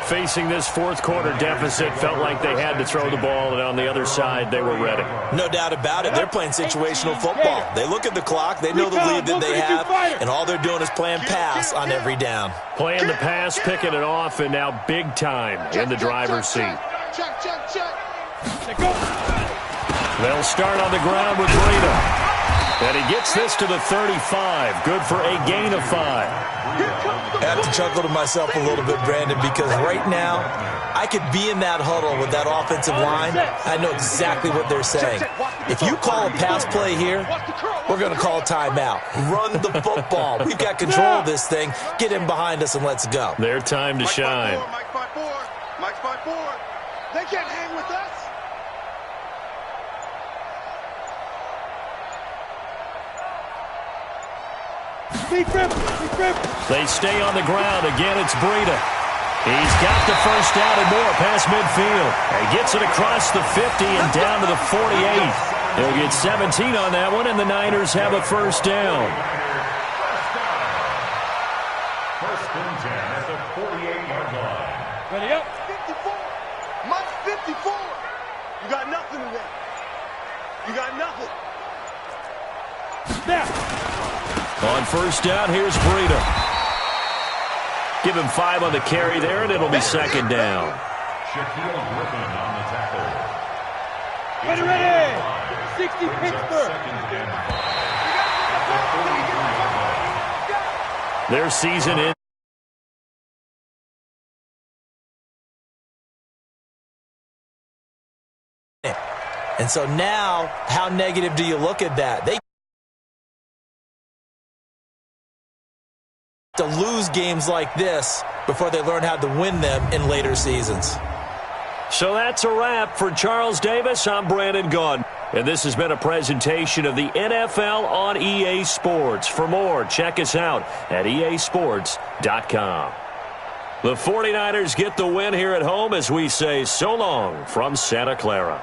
Facing this 4th quarter deficit, felt like they had to throw the ball, and on the other side, they were ready. No doubt about it. They're playing situational football. They look at the clock, they know the lead that they have, and all they're doing is playing pass on every down. Playing the pass, picking it off, and now big time in the driver's seat. They'll start on the ground with Breida. And he gets this to the 35. Good for a gain of 5. I have to chuckle to myself a little bit, Brandon, because right now I could be in that huddle with that offensive line. I know exactly what they're saying. If you call a pass play here, we're going to call a timeout. Run the football. We've got control of this thing. Get in behind us and let's go. Their time to shine. Mike's 5-4. They can't hang with us. They stay on the ground. Again, it's Breida. He's got the first down and more past midfield. He gets it across the 50 and down to the 48. He'll get 17 on that one, and the Niners have a first down. First and 10 at the 48-yard line. Ready up. 54. Mike's 54. You got nothing today. You got nothing. Snap. On first down, here's Breida. Give him 5 on the carry there, and it'll be 2nd down. Shaquille Griffin on the tackle. Ready. 60 Pittsburgh. Their season in. And so now, how negative do you look at that? They to lose games like this before they learn how to win them in later seasons. So that's a wrap for Charles Davis. I'm Brandon Gaudin. And this has been a presentation of the NFL on EA Sports. For more, check us out at easports.com. The 49ers get the win here at home as we say so long from Santa Clara.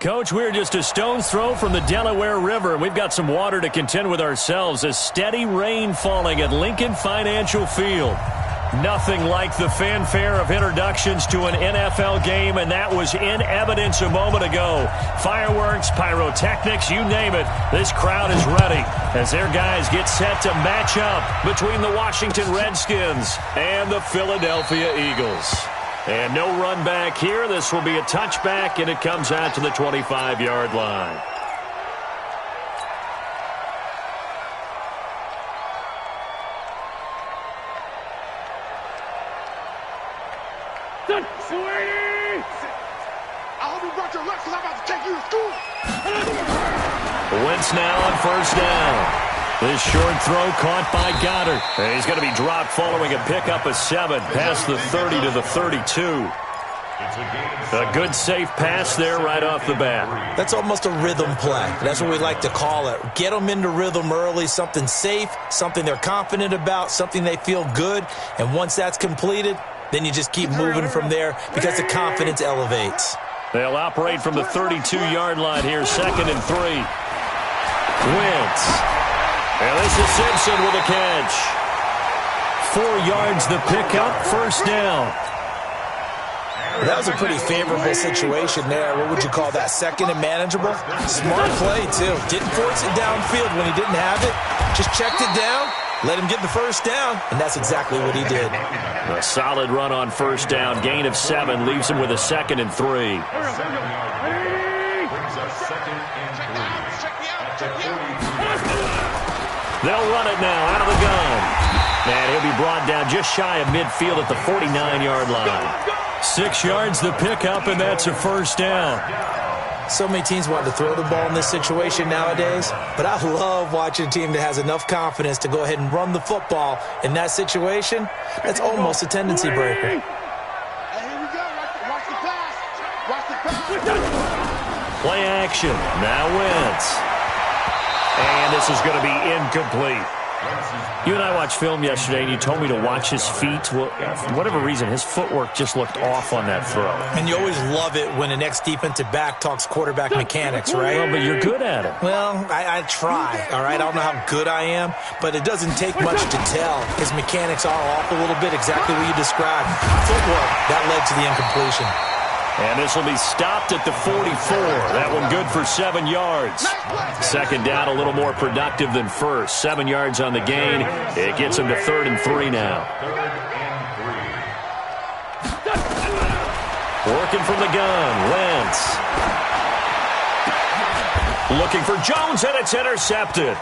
Coach, we're just a stone's throw from the Delaware River. We've got some water to contend with ourselves. A steady rain falling at Lincoln Financial Field. Nothing like the fanfare of introductions to an NFL game, and that was in evidence a moment ago. Fireworks, pyrotechnics, you name it. This crowd is ready as their guys get set to match up between the Washington Redskins and the Philadelphia Eagles. And no run back here. This will be a touchback, and it comes out to the 25-yard line. Wentz now on first down. This short throw caught by Goddard. And he's going to be dropped following a pickup of 7 past the 30 to the 32. A good safe pass there right off the bat. That's almost a rhythm play. That's what we like to call it. Get them into rhythm early, something safe, something they're confident about, something they feel good. And once that's completed, then you just keep moving from there because the confidence elevates. They'll operate from the 32-yard line here, 2nd and 3. Wentz. And this is Simpson with a catch. 4 yards the pickup, first down. That was a pretty favorable situation there. What would you call that? 2nd and manageable? Smart play, too. Didn't force it downfield when he didn't have it. Just checked it down, let him get the first down, and that's exactly what he did. A solid run on first down. Gain of 7 leaves him with a 2nd and 3. They'll run it now out of the gun. And he'll be brought down just shy of midfield at the 49-yard line. 6 yards the pickup, and that's a first down. So many teams want to throw the ball in this situation nowadays, but I love watching a team that has enough confidence to go ahead and run the football in that situation. That's almost a tendency breaker. Hey, here we go. Watch the pass. Watch the pass. Play action. Now Wentz. And this is going to be incomplete. You and I watched film yesterday, and you told me to watch his feet. Well, for whatever reason, his footwork just looked off on that throw. And you always love it when the next defensive back talks quarterback mechanics, right? Well, but you're good at it. Well, I try, all right? I don't know how good I am, but it doesn't take much to tell. His mechanics are off a little bit, exactly what you described. Footwork, that led to the incompletion. And this will be stopped at the 44. That one good for 7 yards. 2nd down, a little more productive than first. 7 yards on the gain. It gets him to 3rd and 3 now. Working from the gun, Wentz. Looking for Jones, and it's intercepted.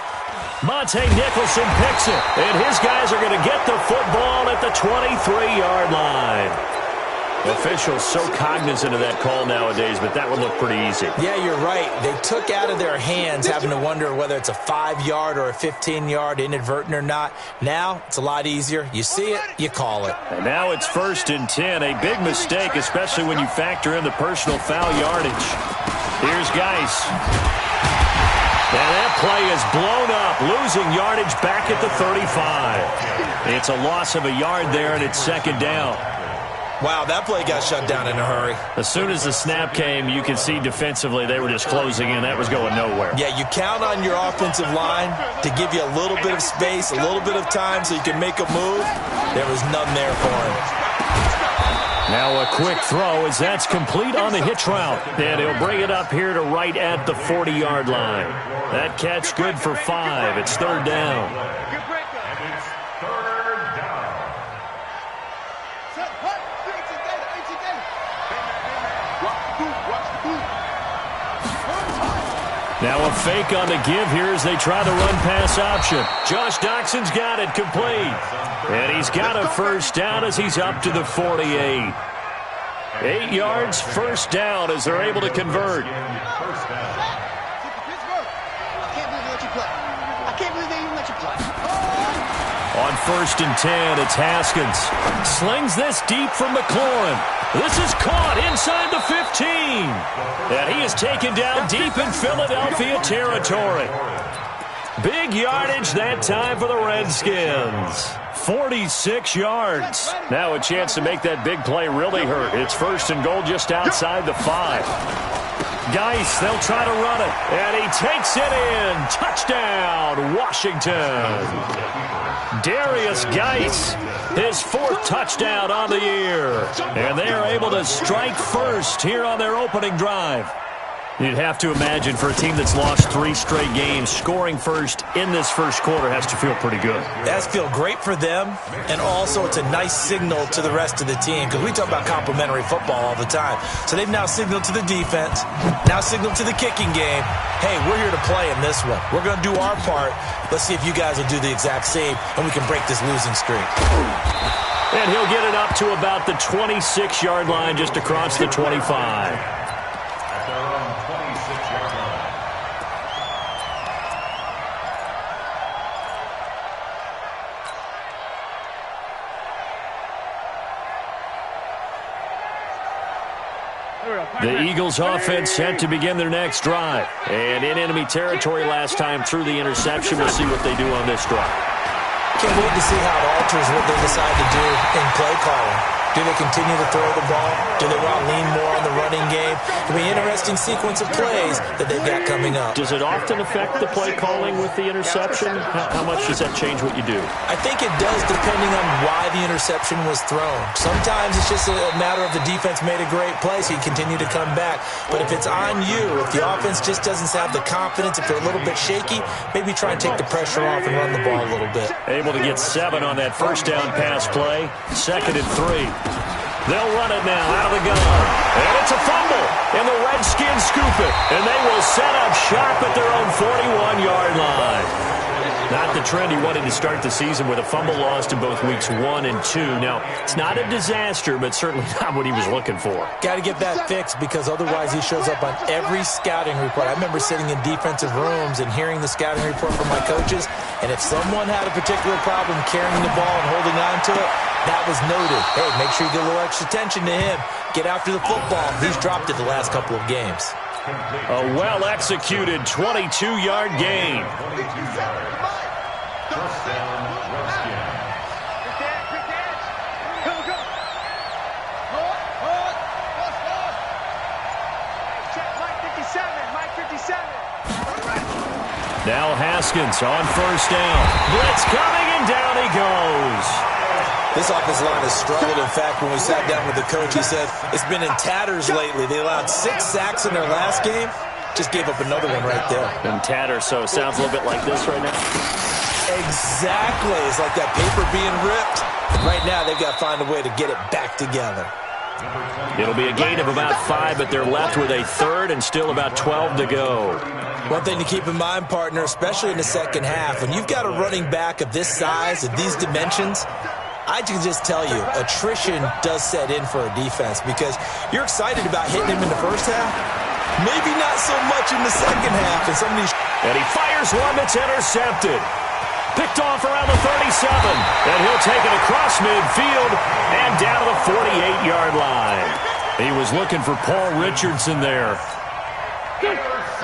Monte Nicholson picks it, and his guys are going to get the football at the 23-yard line. Officials so cognizant of that call nowadays, but that would look pretty easy. Yeah, you're right. They took out of their hands having to wonder whether it's a 5-yard or a 15-yard, inadvertent or not. Now, it's a lot easier. You see it, you call it. And now it's 1st and 10. A big mistake, especially when you factor in the personal foul yardage. Here's Geis. And that play is blown up, losing yardage back at the 35. It's a loss of a yard there, and it's 2nd down. Wow, that play got shut down in a hurry. As soon as the snap came, you could see defensively they were just closing in. That was going nowhere. Yeah, you count on your offensive line to give you a little bit of space, a little bit of time so you can make a move. There was none there for him. Now a quick throw as that's complete on the hitch route. And he'll bring it up here to right at the 40-yard line. That catch good for 5. It's 3rd down. Now a fake on the give here as they try the run-pass option. Josh Doxson's got it complete. And he's got a first down as he's up to the 48. 8 yards, first down as they're able to convert. I can't believe they let you play. I can't believe they even let you play. On 1st and 10, it's Haskins. Slings this deep from McLaurin. This is caught inside the 15. And he is taken down deep in Philadelphia territory. Big yardage that time for the Redskins. 46 yards. Now a chance to make that big play really hurt. It's 1st and goal just outside the 5. Geis, they'll try to run it. And he takes it in. Touchdown, Washington. Darius Geis, his 4th touchdown on the year. And they are able to strike first here on their opening drive. You'd have to imagine for a team that's lost 3 straight games, scoring first in this first quarter has to feel pretty good. It has to feel great for them, and also it's a nice signal to the rest of the team, because we talk about complimentary football all the time. So they've now signaled to the defense, now signaled to the kicking game, hey, we're here to play in this one. We're going to do our part. Let's see if you guys will do the exact same, and we can break this losing streak. And he'll get it up to about the 26-yard line, just across the 25. The Eagles offense set to begin their next drive. And in enemy territory last time through the interception. We'll see what they do on this drive. Can't wait to see how it alters what they decide to do in play calling. Do they continue to throw the ball? Do they want to lean more on the running game? It'll be an interesting sequence of plays that they've got coming up. Does it often affect the play calling with the interception? How much does that change what you do? I think it does, depending on why the interception was thrown. Sometimes it's just a matter of the defense made a great play, so you continue to come back. But if it's on you, if the offense just doesn't have the confidence, if they're a little bit shaky, maybe try and take the pressure off and run the ball a little bit. Able to get 7 on that first down pass play. 2nd and 3. They'll run it now out of the gun. And it's a fumble. And the Redskins scoop it. And they will set up shop at their own 41-yard line. Not the trend he wanted to start the season with a fumble lost in both weeks 1 and 2. Now, it's not a disaster, but certainly not what he was looking for. Got to get that fixed, because otherwise he shows up on every scouting report. I remember sitting in defensive rooms and hearing the scouting report from my coaches, and if someone had a particular problem carrying the ball and holding on to it, that was noted. Hey, make sure you get a little extra attention to him. Get after the football. He's dropped it the last couple of games. A well-executed 22-yard gain. Now Haskins on first down. Blitz coming, and down he goes. This offensive line has struggled. In fact, when we sat down with the coach, he said it's been in tatters lately. They allowed 6 sacks in their last game. Just gave up another one right there. In tatters, so it sounds a little bit like this right now. Exactly. It's like that paper being ripped. Right now, they've got to find a way to get it back together. It'll be a gain of about 5, but they're left with a 3rd and still about 12 to go. One thing to keep in mind, partner, especially in the second half, when you've got a running back of this size, of these dimensions, I can just tell you, attrition does set in for a defense, because you're excited about hitting him in the first half. Maybe not so much in the second half. And he fires one that's intercepted. Picked off around the 37. And he'll take it across midfield and down to the 48-yard line. He was looking for Paul Richardson there.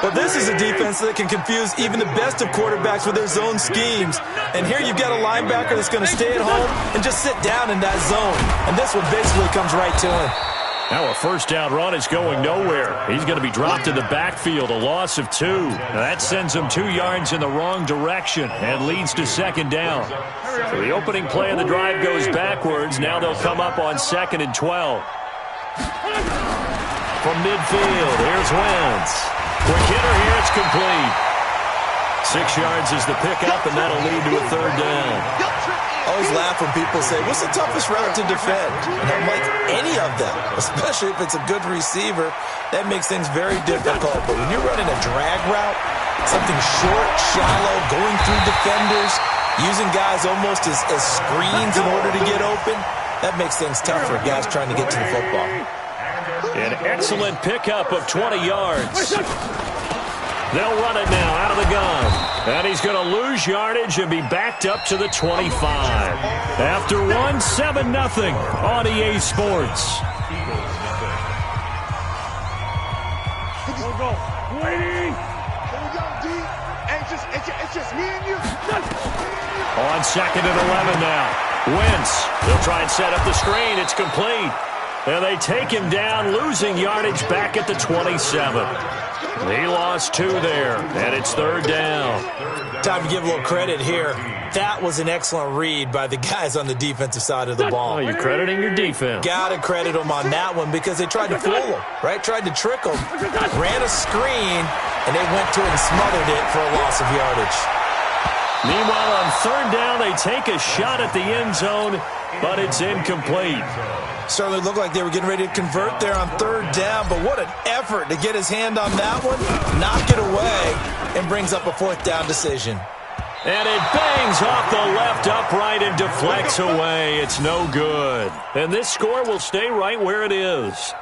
Well, this is a defense that can confuse even the best of quarterbacks with their zone schemes. And here you've got a linebacker that's going to stay at home and just sit down in that zone. And this one basically comes right to him. Now a first down run is going nowhere. He's going to be dropped in the backfield, a loss of 2. Now that sends him 2 yards in the wrong direction and leads to 2nd down. So the opening play of the drive goes backwards. Now they'll come up on 2nd and 12. From midfield, here's Wentz. Quick hitter here, it's complete. 6 yards is the pickup, and that'll lead to a 3rd down. I always laugh when people say, what's the toughest route to defend? And I'm like, any of them, especially if it's a good receiver. That makes things very difficult. But when you're running a drag route, something short, shallow, going through defenders, using guys almost as screens in order to get open, that makes things tough for guys trying to get to the football. An excellent pickup of 20 yards. They'll run it now out of the gun. And he's going to lose yardage and be backed up to the 25. After 1, 7-0 on EA Sports. Go. Waiting. Here we go, D. It's just me and you. On 2nd and 11 now. Wentz. They'll try and set up the screen. It's complete. And they take him down, losing yardage back at the 27. He lost 2 there, and it's 3rd down. Time to give a little credit here. That was an excellent read by the guys on the defensive side of the ball. Oh, you're crediting your defense. Got to credit them on that one because they tried to fool him, right? Tried to trick him. Ran a screen, and they went to it and smothered it for a loss of yardage. Meanwhile, on 3rd down, they take a shot at the end zone, but it's incomplete. Certainly looked like they were getting ready to convert there on 3rd down, but what an effort to get his hand on that one, knock it away, and brings up a 4th down decision. And it bangs off the left upright and deflects away. It's no good. And this score will stay right where it is.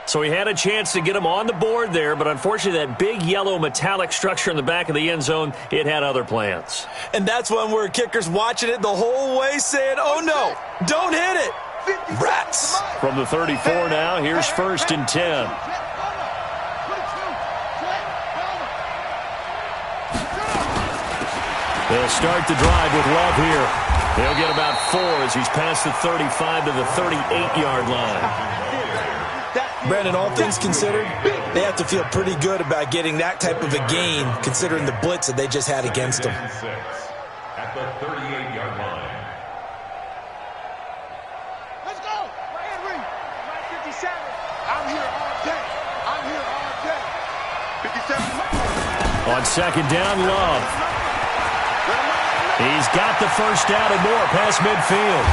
So he had a chance to get him on the board there, but unfortunately that big yellow metallic structure in the back of the end zone, it had other plans. And that's one where kicker's watching it the whole way saying, oh no, don't hit it. Rats. From the 34 now, here's 1st and 10. They'll start the drive with Love here. He'll get about 4 as he's past the 35 to the 38-yard line. Brandon, all things considered, they have to feel pretty good about getting that type of a gain considering the blitz that they just had against them. At the 38-yard line. Let's go. Right here, Reed. Right 57. I'm here all day. I'm here all day. 57. On 2nd down, Love. He's got the 1st down and more past midfield.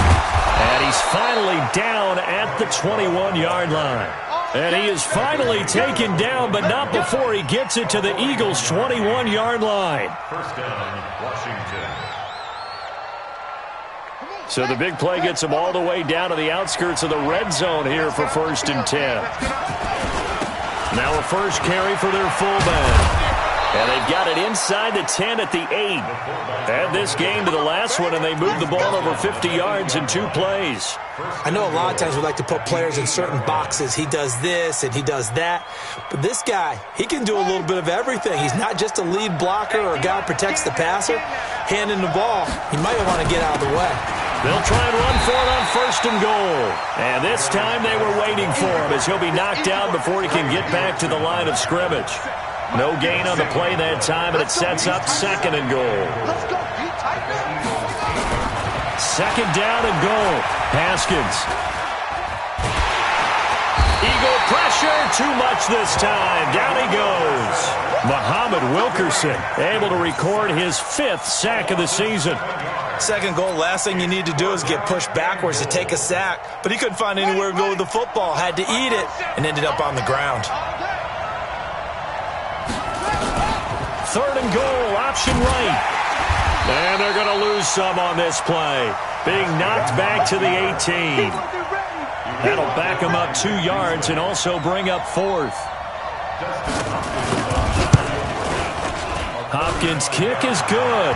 And he's finally down at the 21-yard line. And he is finally taken down, but not before he gets it to the Eagles' 21-yard line. 1st down, Washington. So the big play gets him all the way down to the outskirts of the red zone here for 1st and 10. Now a first carry for their fullback. And they've got it inside the 10 at the 8. Add this game to the last one, and they moved the ball over 50 yards in 2 plays. I know a lot of times we like to put players in certain boxes. He does this and he does that. But this guy, he can do a little bit of everything. He's not just a lead blocker or a guy who protects the passer. Handing the ball, he might want to get out of the way. They'll try and run for it on 1st and goal. And this time they were waiting for him as he'll be knocked down before he can get back to the line of scrimmage. No gain on the play that time, and it sets up 2nd and goal. 2nd down and goal. Haskins. Eagle pressure, too much this time. Down he goes. Muhammad Wilkerson able to record his 5th sack of the season. 2nd goal, last thing you need to do is get pushed backwards to take a sack. But he couldn't find anywhere to go with the football. Had to eat it and ended up on the ground. 3rd and goal, option right. And they're going to lose some on this play. Being knocked back to the 18. That'll back him up 2 yards and also bring up 4th. Hopkins' kick is good.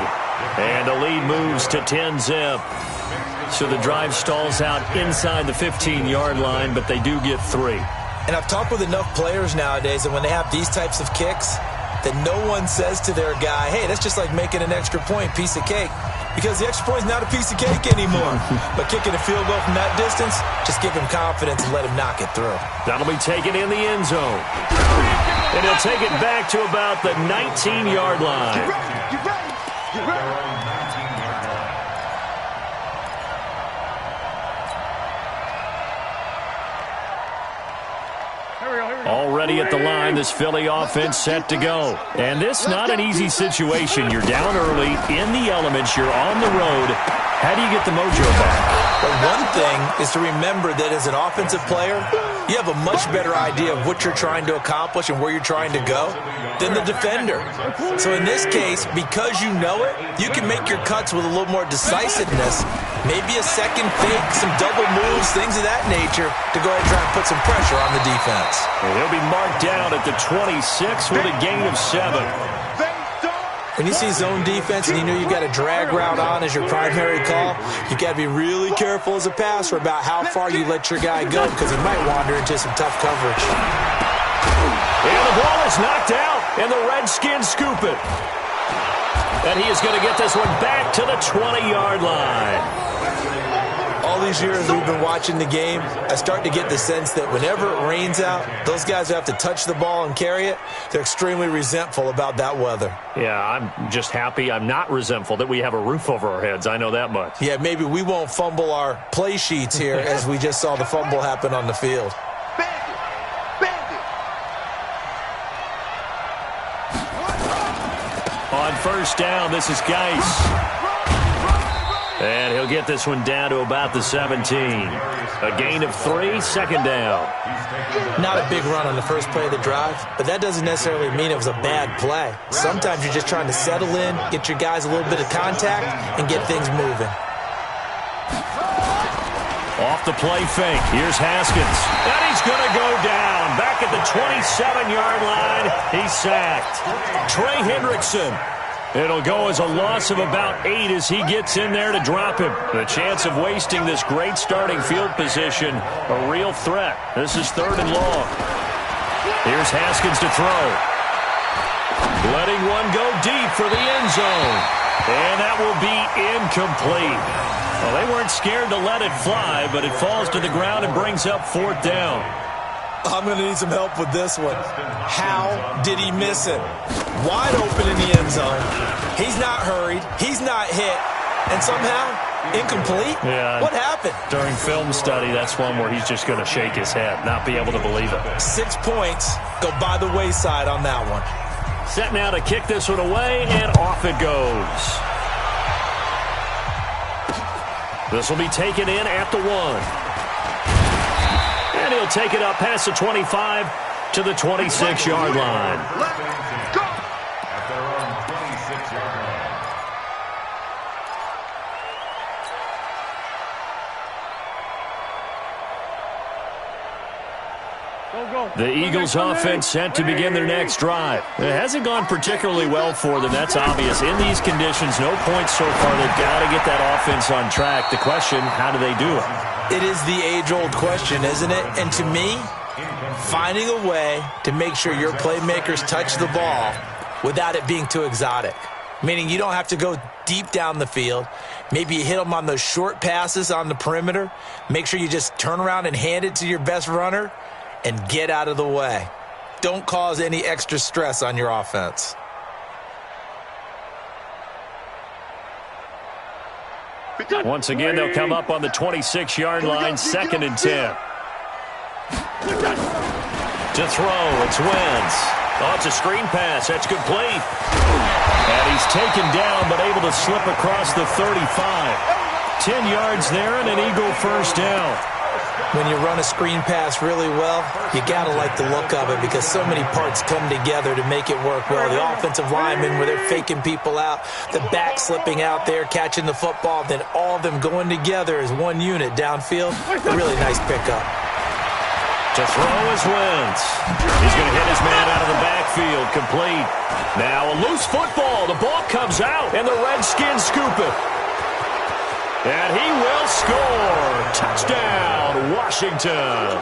And the lead moves to 10-zip. So the drive stalls out inside the 15-yard line, but they do get 3. And I've talked with enough players nowadays that when they have these types of kicks, that no one says to their guy, hey, that's just like making an extra point, piece of cake. Because the extra point is not a piece of cake anymore. But kicking a field goal from that distance, just give him confidence and let him knock it through. That'll be taken in the end zone. And he'll take it back to about the 19-yard line. Already at the line, this Philly offense set to go. And this not an easy situation. You're down early, in the elements, you're on the road. How do you get the mojo back? Well, one thing is to remember that as an offensive player, you have a much better idea of what you're trying to accomplish and where you're trying to go than the defender. So in this case, because you know it, you can make your cuts with a little more decisiveness. Maybe a second fake, some double moves, things of that nature to go ahead and try and put some pressure on the defense. And he'll be marked down at the 26 with a gain of 7. When you see zone defense and you know you've got a drag route on as your primary call, you've got to be really careful as a passer about how far you let your guy go because he might wander into some tough coverage. And the ball is knocked out, and the Redskins scoop it. And he is going to get this one back to the 20-yard line. all these years we've been watching the game, I start to get the sense that whenever it rains out, those guys who have to touch the ball and carry it, they're extremely resentful about that weather. Yeah, I'm just happy I'm not resentful that we have a roof over our heads. I know that much. Yeah, maybe we won't fumble our play sheets here as we just saw the fumble happen on the field. On first down, this is Geis. And he'll get this one down to about the 17. A gain of 3, second down. Not a big run on the first play of the drive, but that doesn't necessarily mean it was a bad play. Sometimes you're just trying to settle in, get your guys a little bit of contact, and get things moving. Off the play fake. Here's Haskins. And he's going to go down. Back at the 27-yard line. He's sacked. Trey Hendrickson. It'll go as a loss of about 8 as he gets in there to drop him. The chance of wasting this great starting field position, a real threat. This is 3rd and long. Here's Haskins to throw. Letting one go deep for the end zone. And that will be incomplete. Well, they weren't scared to let it fly, but it falls to the ground and brings up 4th down. I'm going to need some help with this one. How did he miss it? Wide open in the end zone. He's not hurried. He's not hit. And somehow, incomplete? Yeah. What happened? During film study, that's one where he's just going to shake his head, not be able to believe it. 6 points go by the wayside on that one. Set now to kick this one away, and off it goes. This will be taken in at the 1. And he'll take it up past the 25 to the 26-yard line. Go! At their own 26-yard line. The Eagles offense set to begin their next drive. It hasn't gone particularly well for them. That's obvious. In these conditions, no points so far. They've got to get that offense on track. The question, how do they do it? It is the age-old question, isn't it? And to me, finding a way to make sure your playmakers touch the ball without it being too exotic. Meaning you don't have to go deep down the field. Maybe you hit them on those short passes on the perimeter. Make sure you just turn around and hand it to your best runner and get out of the way. Don't cause any extra stress on your offense. Once again, they'll come up on the 26-yard line, 2nd and 10. To throw, it's Wentz. Oh, it's a screen pass. That's complete. And he's taken down, but able to slip across the 35. 10 yards there and an Eagle first down. When you run a screen pass really well, you got to like the look of it because so many parts come together to make it work well. The offensive linemen, where they're faking people out, the back slipping out there, catching the football, then all of them going together as one unit downfield. A really nice pickup. To throw is Wentz. He's going to hit his man out of the backfield, complete. Now a loose football. The ball comes out, and the Redskins scoop it. And he will score. Touchdown, Washington.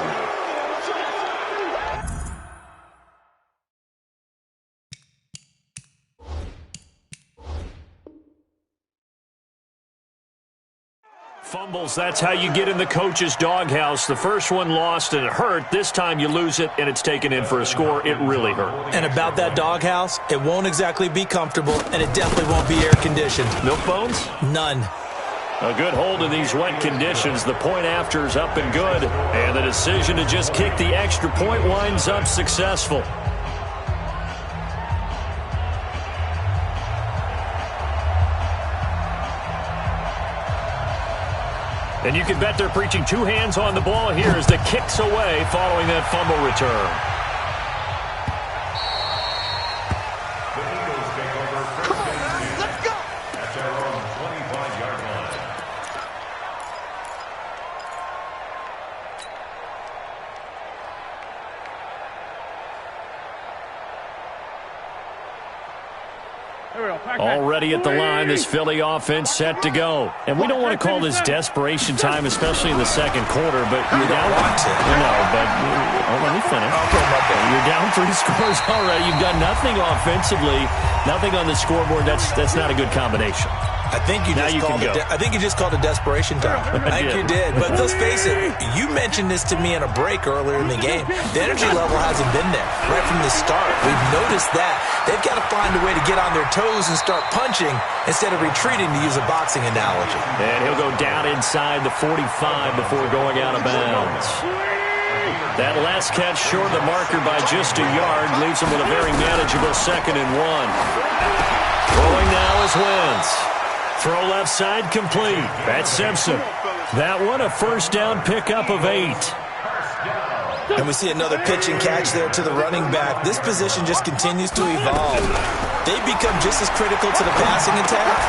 Fumbles, that's how you get in the coach's doghouse. The first one lost and it hurt. This time you lose it and it's taken in for a score. It really hurt. And about that doghouse, it won't exactly be comfortable, and it definitely won't be air-conditioned. Milk bones? None. A good hold in these wet conditions. The point after is up and good. And the decision to just kick the extra point winds up successful. And you can bet they're preaching two hands on the ball here as the kick's away following that fumble return. The Eagles take over first and 10. Let's go! At their own 25-yard line. Already at the line, this Philly offense set to go. And we don't want to call this desperation time, especially in the second quarter, but you're down. Let me finish. You're down 3 scores already. You've done nothing offensively, nothing on the scoreboard. That's not a good combination. I think you just called a desperation time. I think you did. But let's face it, you mentioned this to me in a break earlier in the game. The energy level hasn't been there right from the start. We've noticed that. They've got to find a way to get on their toes and start punching instead of retreating, to use a boxing analogy. And he'll go down inside the 45 before going out of bounds. That last catch short of the marker by just a yard leaves him with a very manageable 2nd and 1. Throwing now is Wentz. Throw left side complete. That's Simpson. That one a first down pickup of 8. And we see another pitch and catch there to the running back. This position just continues to evolve. They've become just as critical to the passing attack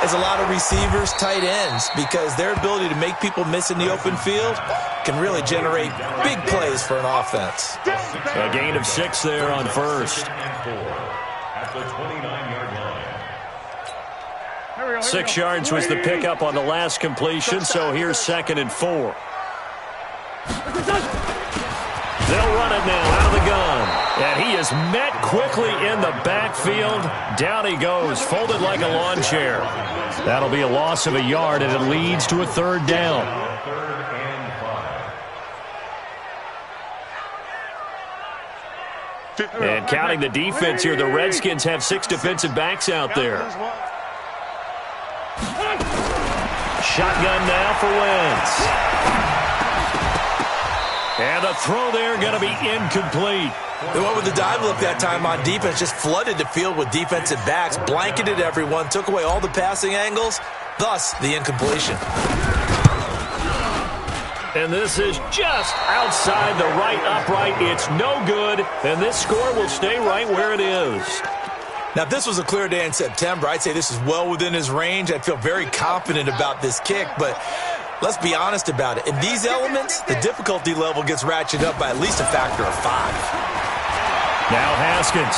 as a lot of receivers, tight ends, because their ability to make people miss in the open field can really generate big plays for an offense. A gain of 6 there on first. At the 29-yard line. 6 yards was the pickup on the last completion, so here's 2nd and 4. They'll run it now out of the gun. And he is met quickly in the backfield. Down he goes, folded like a lawn chair. That'll be a loss of a yard, and it leads to a 3rd down. 3rd and 5. And counting the defense here, the Redskins have 6 defensive backs out there. Shotgun now for Wentz. And the throw there going to be incomplete. The one with the dive look that time on defense just flooded the field with defensive backs, blanketed everyone, took away all the passing angles, thus the incompletion. And this is just outside the right upright. It's no good, and this score will stay right where it is. Now, if this was a clear day in September, I'd say this is well within his range. I'd feel very confident about this kick, but let's be honest about it. In these elements, the difficulty level gets ratcheted up by at least a factor of 5. Now Haskins.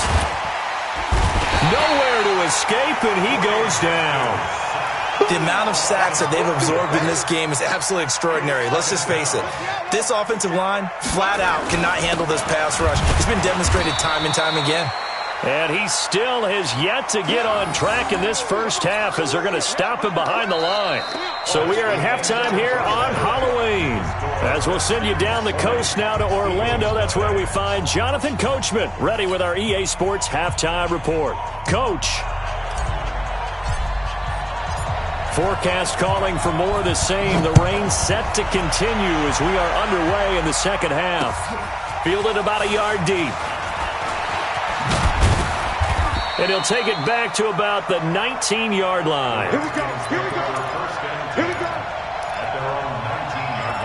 Nowhere to escape, and he goes down. The amount of sacks that they've absorbed in this game is absolutely extraordinary. Let's just face it. This offensive line, flat out, cannot handle this pass rush. It's been demonstrated time and time again. And he still has yet to get on track in this first half as they're going to stop him behind the line. So we are at halftime here on Halloween. As we'll send you down the coast now to Orlando, that's where we find Jonathan Coachman ready with our EA Sports Halftime Report. Coach. Forecast calling for more of the same. The rain set to continue as we are underway in the second half. Fielded about a yard deep. And he'll take it back to about the 19-yard line. Here we go. Here we go. Here we go. At their own 19-yard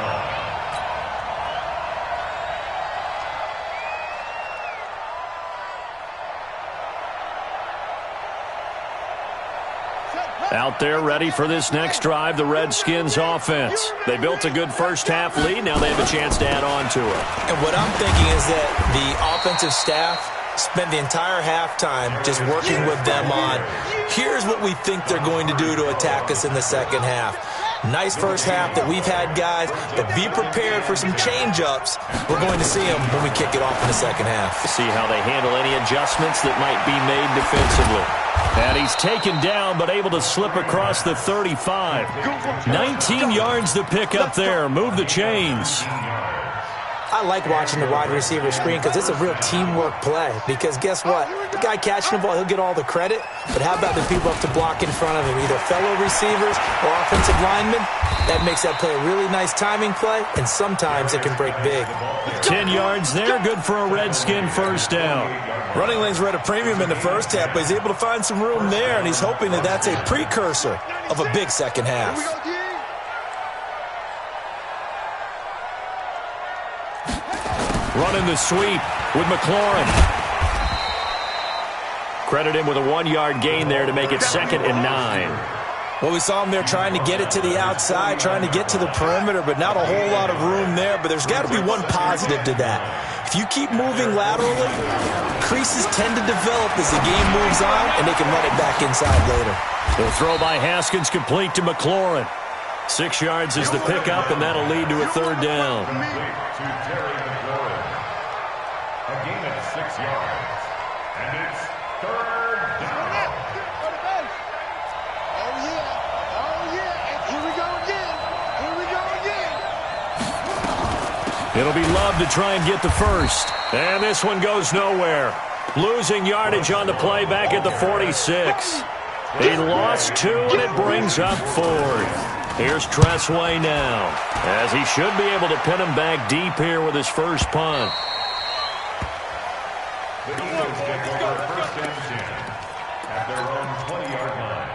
line. Out there ready for this next drive, the Redskins offense. They built a good first half lead. Now they have a chance to add on to it. And what I'm thinking is that the offensive staff spent the entire halftime just working with them on, here's what we think they're going to do to attack us in the second half. Nice first half that we've had, guys, but be prepared for some change-ups. We're going to see them when we kick it off in the second half. See how they handle any adjustments that might be made defensively. And he's taken down but able to slip across the 35. 19 yards to pick up there. Move the chains. I like watching the wide receiver screen because it's a real teamwork play. Because guess what? The guy catching the ball, he'll get all the credit. But how about the people up to block in front of him, either fellow receivers or offensive linemen? That makes that play a really nice timing play, and sometimes it can break big. 10 yards there, good for a Redskin first down. Running lanes were at a premium in the first half, but he's able to find some room there, and he's hoping that that's a precursor of a big second half. Running the sweep with McLaurin. Credit him with a 1-yard gain there to make it 2nd and 9. Well, we saw him there trying to get it to the outside, trying to get to the perimeter, but not a whole lot of room there. But there's got to be one positive to that. If you keep moving laterally, creases tend to develop as the game moves on, and they can run it back inside later. The throw by Haskins complete to McLaurin. 6 yards is the pickup, and that'll lead to a 3rd down. A gain of 6 yards. And it's 3rd down. Oh, yeah. It'll be Love to try and get the first. And this one goes nowhere. Losing yardage on the play back at the 46. He lost 2, and it brings up 4th. Here's Tressway now, as he should be able to pin him back deep here with his first punt. The Eagles take over first and 10 at their own 20-yard line.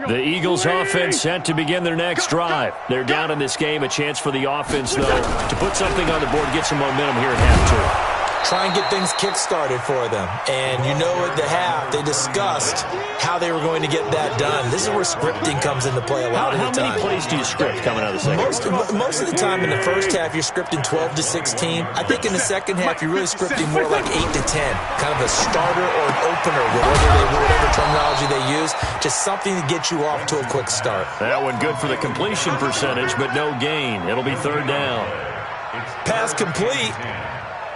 The Eagles offense set to begin their next drive. They're down in this game. A chance for the offense, though, to put something on the board, get some momentum here at half 2. Try and get things kick-started for them. And you know at the half, they discussed how they were going to get that done. This is where scripting comes into play a lot of the time. How many plays do you script coming out of the second? Most of the time in the first half, you're scripting 12 to 16. I think in the second half, you're really scripting more like 8 to 10. Kind of a starter or an opener, whatever terminology they use. Just something to get you off to a quick start. That one good for the completion percentage, but no gain. It'll be 3rd down. Pass complete.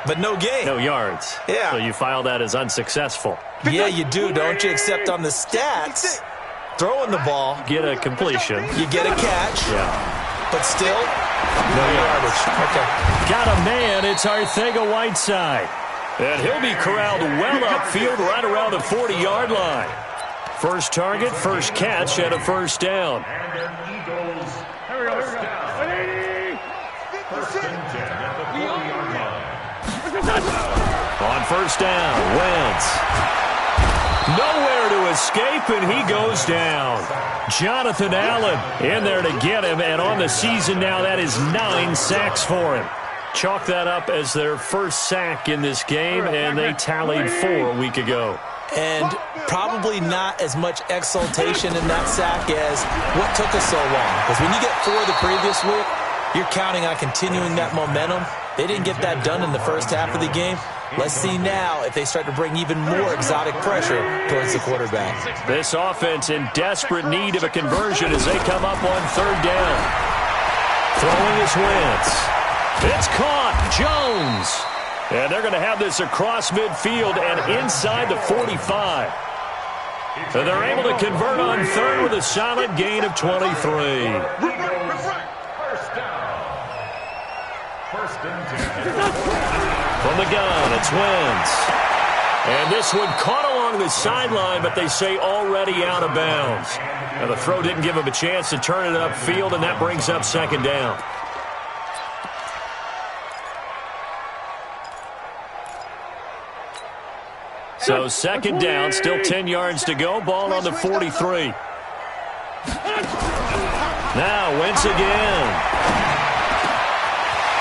But no gain. No yards. Yeah. So you file that as unsuccessful. Yeah, you do, don't you? Except on the stats, throwing the ball. Get a completion. You get a catch. Yeah. But still, no yardage. Okay. Got a man. It's Arcega-Whiteside. And he'll be corralled well upfield right around the 40-yard line. First target, first catch, and a first down. And an Eagles first down. First and 10 at the 40-yard line. On first down, Wentz. Nowhere to escape, and he goes down. Jonathan Allen in there to get him, and on the season now, that is 9 sacks for him. Chalk that up as their first sack in this game, and they tallied 4 a week ago. And probably not as much exultation in that sack as what took us so long. Because when you get 4 the previous week, you're counting on continuing that momentum. They didn't get that done in the first half of the game. Let's see now if they start to bring even more exotic pressure towards the quarterback. This offense in desperate need of a conversion as they come up on 3rd down. Throwing is Wentz. It's caught. Jones. And they're going to have this across midfield and inside the 45. And they're able to convert on 3rd with a solid gain of 23. First down. First and 10. From the gun, it's Wentz. And this one caught along the sideline, but they say already out of bounds. Now the throw didn't give him a chance to turn it upfield, and that brings up 2nd down. So 2nd down, still 10 yards to go. Ball on the 43. Now Wentz again.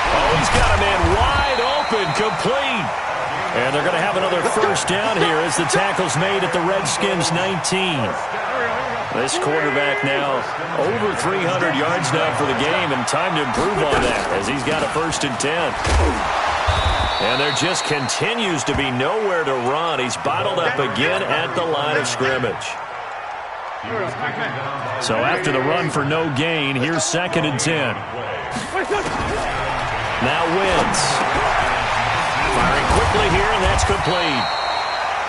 Oh, he's got a man wide open, complete. And they're going to have another first down here as the tackle's made at the Redskins' 19. This quarterback now over 300 yards now for the game, and time to improve on that as he's got a 1st and 10. And there just continues to be nowhere to run. He's bottled up again at the line of scrimmage. So after the run for no gain, here's 2nd and 10. Now Wentz. Firing quickly here, and that's complete.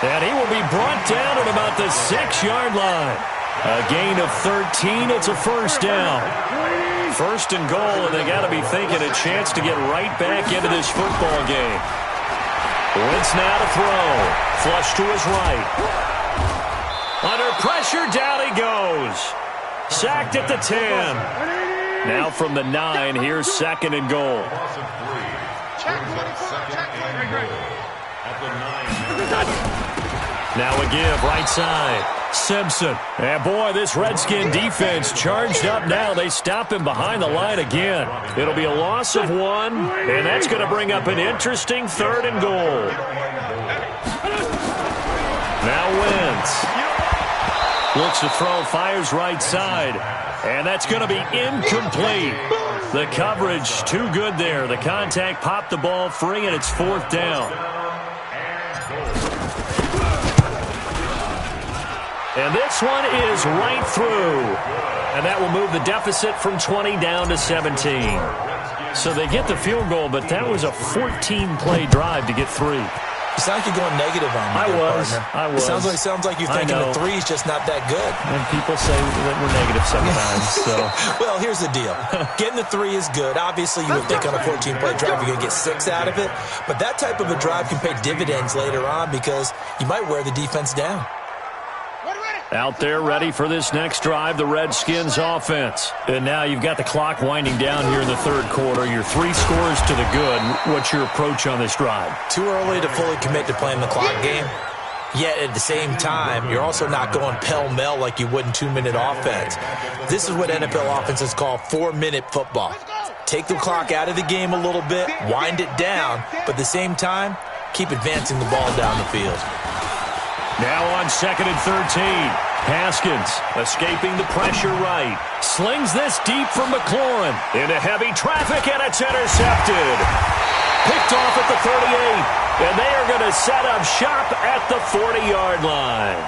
And he will be brought down at about the 6-yard line. A gain of 13. It's a first down. 1st and goal, and they got to be thinking a chance to get right back into this football game. Wentz now to throw. Flush to his right. Under pressure, down he goes. Sacked at the 10. Now from the 9, here's 2nd and goal. Now a give, right side. Simpson. And boy, this Redskin defense charged up now. They stop him behind the line again. It'll be a loss of 1, and that's going to bring up an interesting 3rd and goal. Now Wentz. Looks to throw, fires right side. And that's going to be incomplete. The coverage too good there. The contact popped the ball free, and it's 4th down. And this one is right through. And that will move the deficit from 20 down to 17. So they get the field goal, but that was a 14-play drive to get 3. You sound like you're going negative on me. I was. It sounds like you're thinking the three's just not that good. And people say that we're negative sometimes. So. Well, here's the deal. Getting the three is good. Obviously, you would think on a 14-play drive you're going to get 6 out of it. But that type of a drive can pay dividends later on because you might wear the defense down. Out there ready for this next drive, the Redskins offense. And now you've got the clock winding down here in the third quarter. Your 3 scores to the good. What's your approach on this drive? Too early to fully commit to playing the clock game. Yet at the same time, you're also not going pell-mell like you would in 2-minute offense. This is what NFL offenses call 4-minute football. Take the clock out of the game a little bit, wind it down, but at the same time, keep advancing the ball down the field. Now on 2nd and 13. Haskins escaping the pressure right. Slings this deep from McLaurin. Into heavy traffic, and it's intercepted. Picked off at the 38. And they are going to set up shop at the 40-yard line.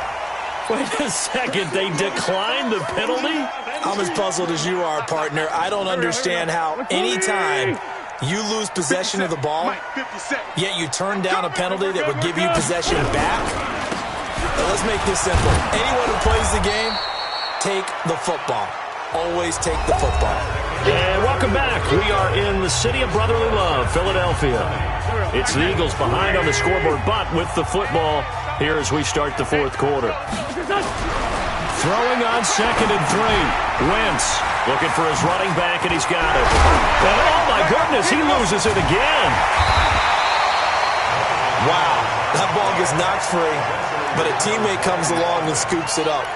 Wait a second. They declined the penalty? I'm as puzzled as you are, partner. I don't understand how any time you lose possession of the ball, yet you turn down a penalty that would give you possession back. Now let's make this simple. Anyone who plays the game, take the football. Always take the football. And welcome back. We are in the city of brotherly love, Philadelphia. It's the Eagles behind on the scoreboard, but with the football here as we start the fourth quarter. Throwing on 2nd and 3. Wentz looking for his running back, and he's got it. And oh my goodness, he loses it again. Wow, that ball gets knocked free, but a teammate comes along and scoops it up.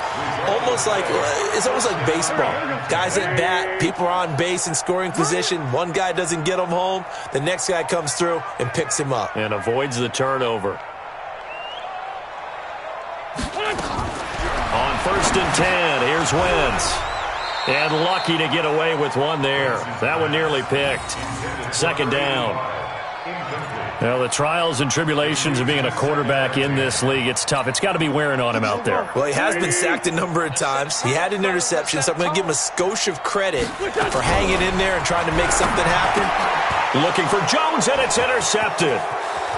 It's almost like baseball. Guys at bat, people are on base in scoring position. One guy doesn't get him home. The next guy comes through and picks him up. And avoids the turnover. On 1st and 10, here's Wentz. And lucky to get away with one there. That one nearly picked. 2nd down. Well, the trials and tribulations of being a quarterback in this league, it's tough. It's got to be wearing on him out there. Well, he has been sacked a number of times. He had an interception, so I'm going to give him a skosh of credit for hanging in there and trying to make something happen. Looking for Jones, and it's intercepted.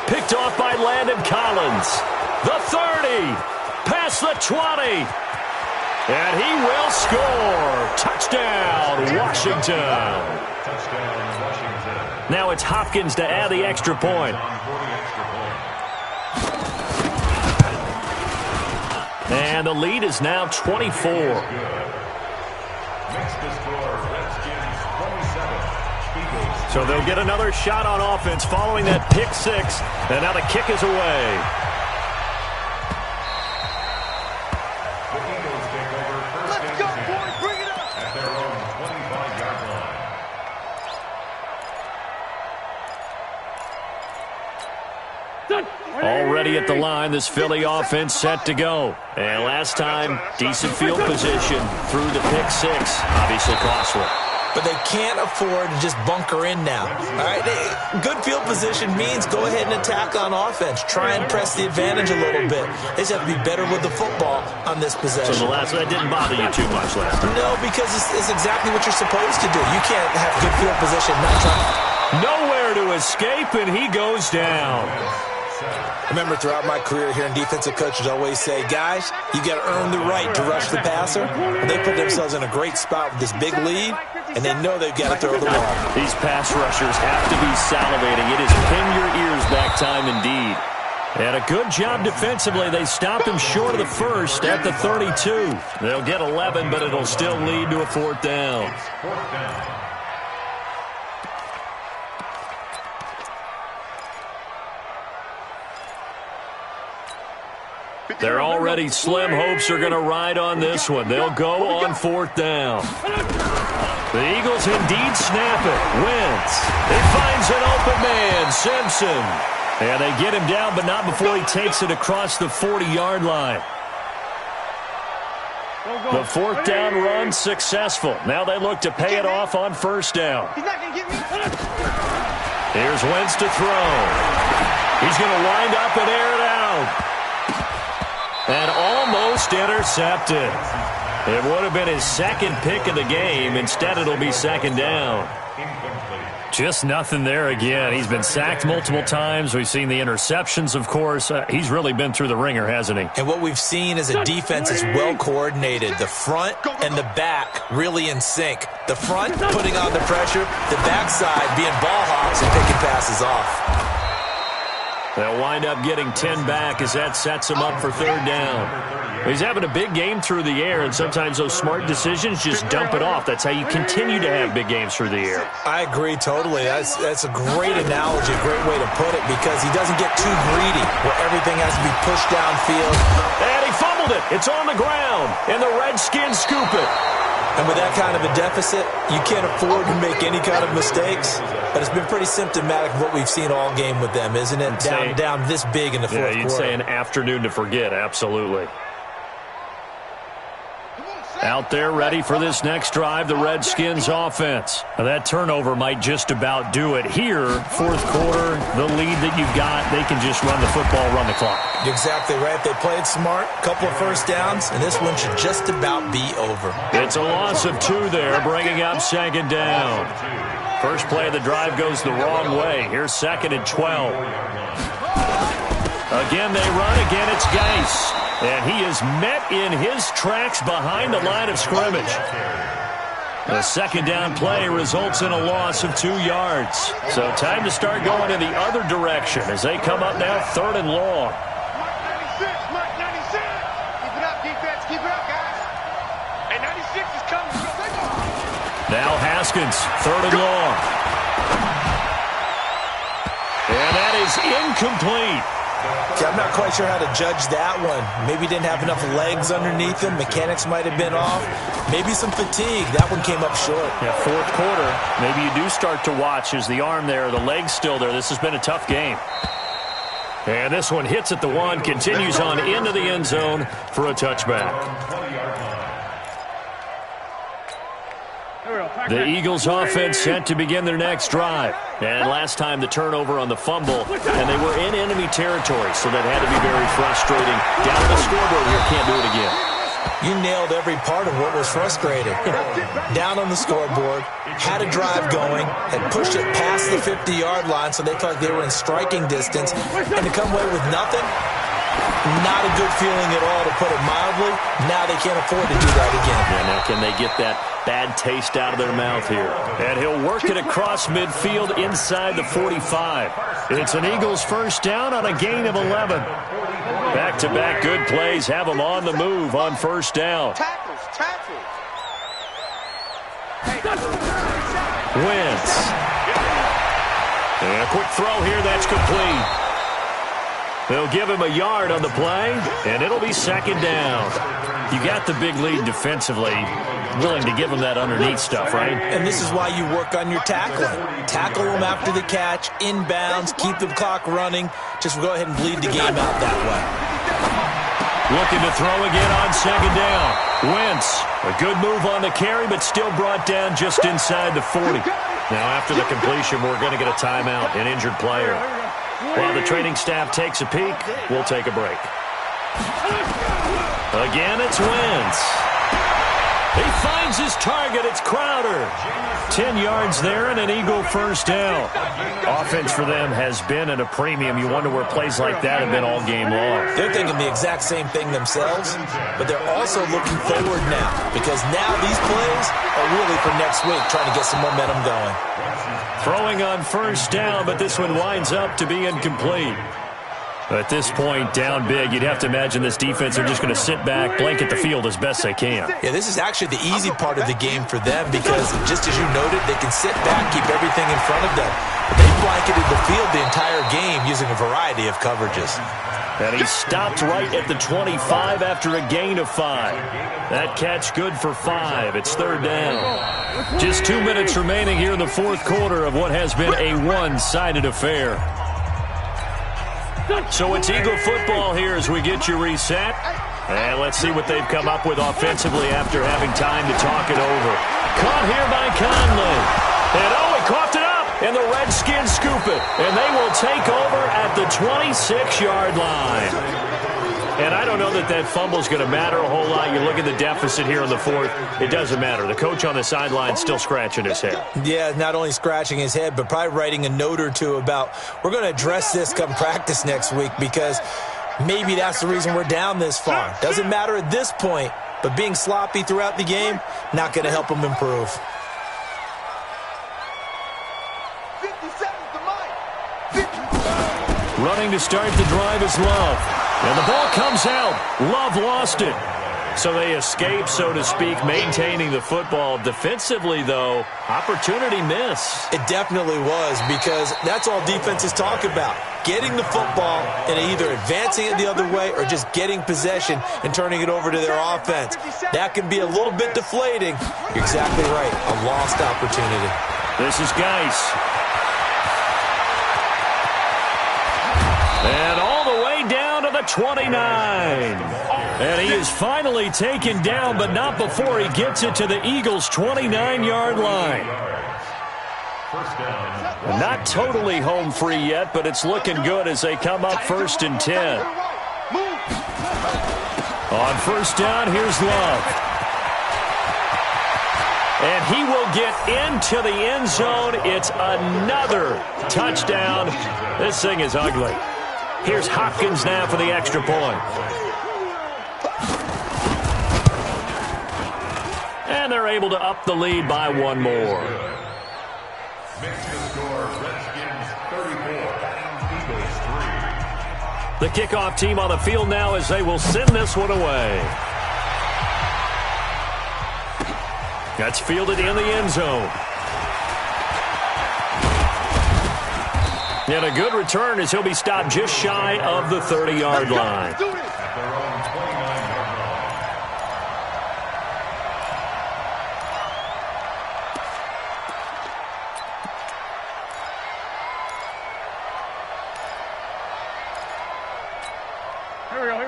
Picked off by Landon Collins. The 30. Past the 20. And he will score. Touchdown, Washington. Now it's Hopkins to add the extra point. And the lead is now 24. So they'll get another shot on offense following that pick 6. And now the kick is away. Already at the line, this Philly offense set to go. And last time, decent field position through the pick 6. Obviously costly. But they can't afford to just bunker in now. All right, good field position means go ahead and attack on offense. Try and press the advantage a little bit. They just have to be better with the football on this possession. So that didn't bother you too much last time? No, because it's exactly what you're supposed to do. You can't have good field position, not trying. Nowhere to escape, and he goes down. I remember throughout my career hearing defensive coaches always say, guys, you got to earn the right to rush the passer. And they put themselves in a great spot with this big lead, and they know they've got to throw the ball. These pass rushers have to be salivating. It is pin your ears back time indeed. And a good job defensively. They stopped him short of the first at the 32. They'll get 11, but it'll still lead to a 4th down. They're already slim hopes are going to ride on this one. They'll go on 4th down. The Eagles indeed snap it. Wentz. He finds an open man, Simpson. And they get him down, but not before he takes it across the 40-yard line. The 4th down run successful. Now they look to pay it off on 1st down. Here's Wentz to throw. He's going to wind up and air it out. And almost intercepted. It would have been his 2nd pick of the game. Instead, it'll be 2nd down. Just nothing there again. He's been sacked multiple times. We've seen the interceptions, of course. He's really been through the ringer, hasn't he? And what we've seen is a defense is well coordinated. The front and the back really in sync. The front putting on the pressure, the backside being ball hawks and picking passes off. They'll wind up getting 10 back as that sets him up for third down. He's having a big game through the air, and sometimes those smart decisions just dump it off. That's how you continue to have big games through the air. I agree totally. That's a great analogy, a great way to put it, because he doesn't get too greedy where everything has to be pushed downfield. And he fumbled it. It's on the ground, and the Redskins scoop it. And with that kind of a deficit, you can't afford to make any kind of mistakes. But it's been pretty symptomatic of what we've seen all game with them, isn't it? Down this big in the fourth quarter. Yeah, you'd say an afternoon to forget, absolutely. Out there ready for this next drive, the Redskins offense. Now that turnover might just about do it. Here, fourth quarter, the lead that you've got, they can just run the football, run the clock. Exactly right. They played smart, couple of first downs, and this one should just about be over. It's a loss of 2 there, bringing up second down. First play of the drive goes the wrong way. Here's second and 12. Again, they run. Again, it's Geis. And he is met in his tracks behind the line of scrimmage. The second down play results in a loss of 2 yards. So time to start going in the other direction as they come up now third and long. Mark 96. Keep it up, defense. Keep it up, guys. Hey, 96 is coming. Now Haskins, third and long. And that is incomplete. I'm not quite sure how to judge that one. Maybe he didn't have enough legs underneath him. Mechanics might have been off. Maybe some fatigue. That one came up short. Yeah, fourth quarter. Maybe you do start to watch. Is the arm there, the leg's still there? This has been a tough game. And this one hits at the 1, continues on into the end zone for a touchback. The Eagles offense set to begin their next drive. And last time the turnover on the fumble, and they were in enemy territory, so that had to be very frustrating. Down on the scoreboard here, can't do it again. You nailed every part of what was frustrating. Down on the scoreboard, had a drive going, had pushed it past the 50-yard line so they felt like they were in striking distance, and to come away with nothing, not a good feeling at all, to put it mildly. Now they can't afford to do that again. Yeah, now can they get that bad taste out of their mouth here? And he'll work it across midfield inside the 45. It's an Eagles first down on a gain of 11. Back-to-back good plays have them on the move on first down. Tackles. Wentz. And a quick throw here, that's complete. They'll give him a yard on the play, and it'll be second down. You got the big lead defensively, willing to give him that underneath stuff, right? And this is why you work on your tackling. Tackle them after the catch, inbounds, keep the clock running. Just go ahead and bleed the game out that way. Looking to throw again on second down. Wentz, a good move on the carry, but still brought down just inside the 40. Now after the completion, we're going to get a timeout, an injured player. While the training staff takes a peek, we'll take a break. Again, it's Wentz. He finds his target. It's Crowder. 10 yards there and an Eagle first down. Offense for them has been at a premium. You wonder where plays like that have been all game long. They're thinking the exact same thing themselves, but they're also looking forward now, because now these plays are really for next week, trying to get some momentum going. Throwing on first down, but this one winds up to be incomplete. At this point, down big, you'd have to imagine this defense are just going to sit back, blanket the field as best they can. Yeah, this is actually the easy part of the game for them, because just as you noted, they can sit back, keep everything in front of them. But they blanketed the field the entire game using a variety of coverages. And he stopped right at the 25 after a gain of 5. That catch good for 5. It's third down. Just 2 minutes remaining here in the fourth quarter of what has been a one-sided affair. So it's Eagle football here as we get you reset. And let's see what they've come up with offensively after having time to talk it over. Caught here by Conley. And he coughed it up. And the Redskins scoop it. And they will take over at the 26-yard line. And I don't know that that fumble is going to matter a whole lot. You look at the deficit here in the fourth, it doesn't matter. The coach on the sideline is still scratching his head. Yeah, not only scratching his head, but probably writing a note or two about, we're going to address this come practice next week, because maybe that's the reason we're down this far. Doesn't matter at this point, but being sloppy throughout the game, not going to help him improve. Running to start the drive is Love. And the ball comes out. Love lost it. So they escape, so to speak, maintaining the football. Defensively, though, opportunity miss. It definitely was, because that's all defenses talk about. Getting the football and either advancing it the other way or just getting possession and turning it over to their offense. That can be a little bit deflating. You're exactly right. A lost opportunity. This is Geis. And all the way down to the 29. And he is finally taken down, but not before he gets it to the Eagles' 29-yard line. Not totally home free yet, but it's looking good as they come up 1st and 10. On first down, here's Love. And he will get into the end zone. It's another touchdown. This thing is ugly. Here's Hopkins now for the extra point. And they're able to up the lead by one more. Makes the score Redskins 34, Eagles 3. The kickoff team on the field now as they will send this one away. That's fielded in the end zone. And a good return as he'll be stopped just shy of the 30-yard line. At their own 29-yard line.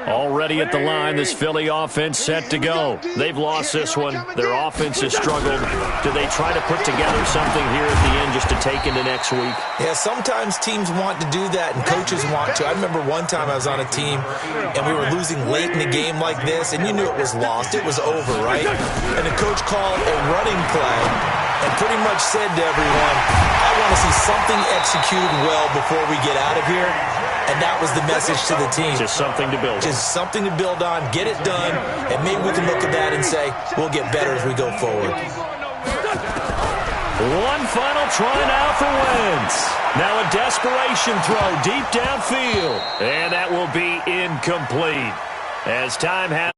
Already at the line, this Philly offense set to go. They've lost this one. Their offense has struggled. Do they try to put together something here at the end just to take into next week? Yeah, sometimes teams want to do that and coaches want to. I remember one time I was on a team and we were losing late in the game like this, and you knew it was lost. It was over, right? And the coach called a running play and pretty much said to everyone, I want to see something executed well before we get out of here. And that was the message to the team. Just something to build on. Just something to build on, get it done, and maybe we can look at that and say, we'll get better as we go forward. One final try now for Wentz. Now a desperation throw deep downfield. And that will be incomplete. As time has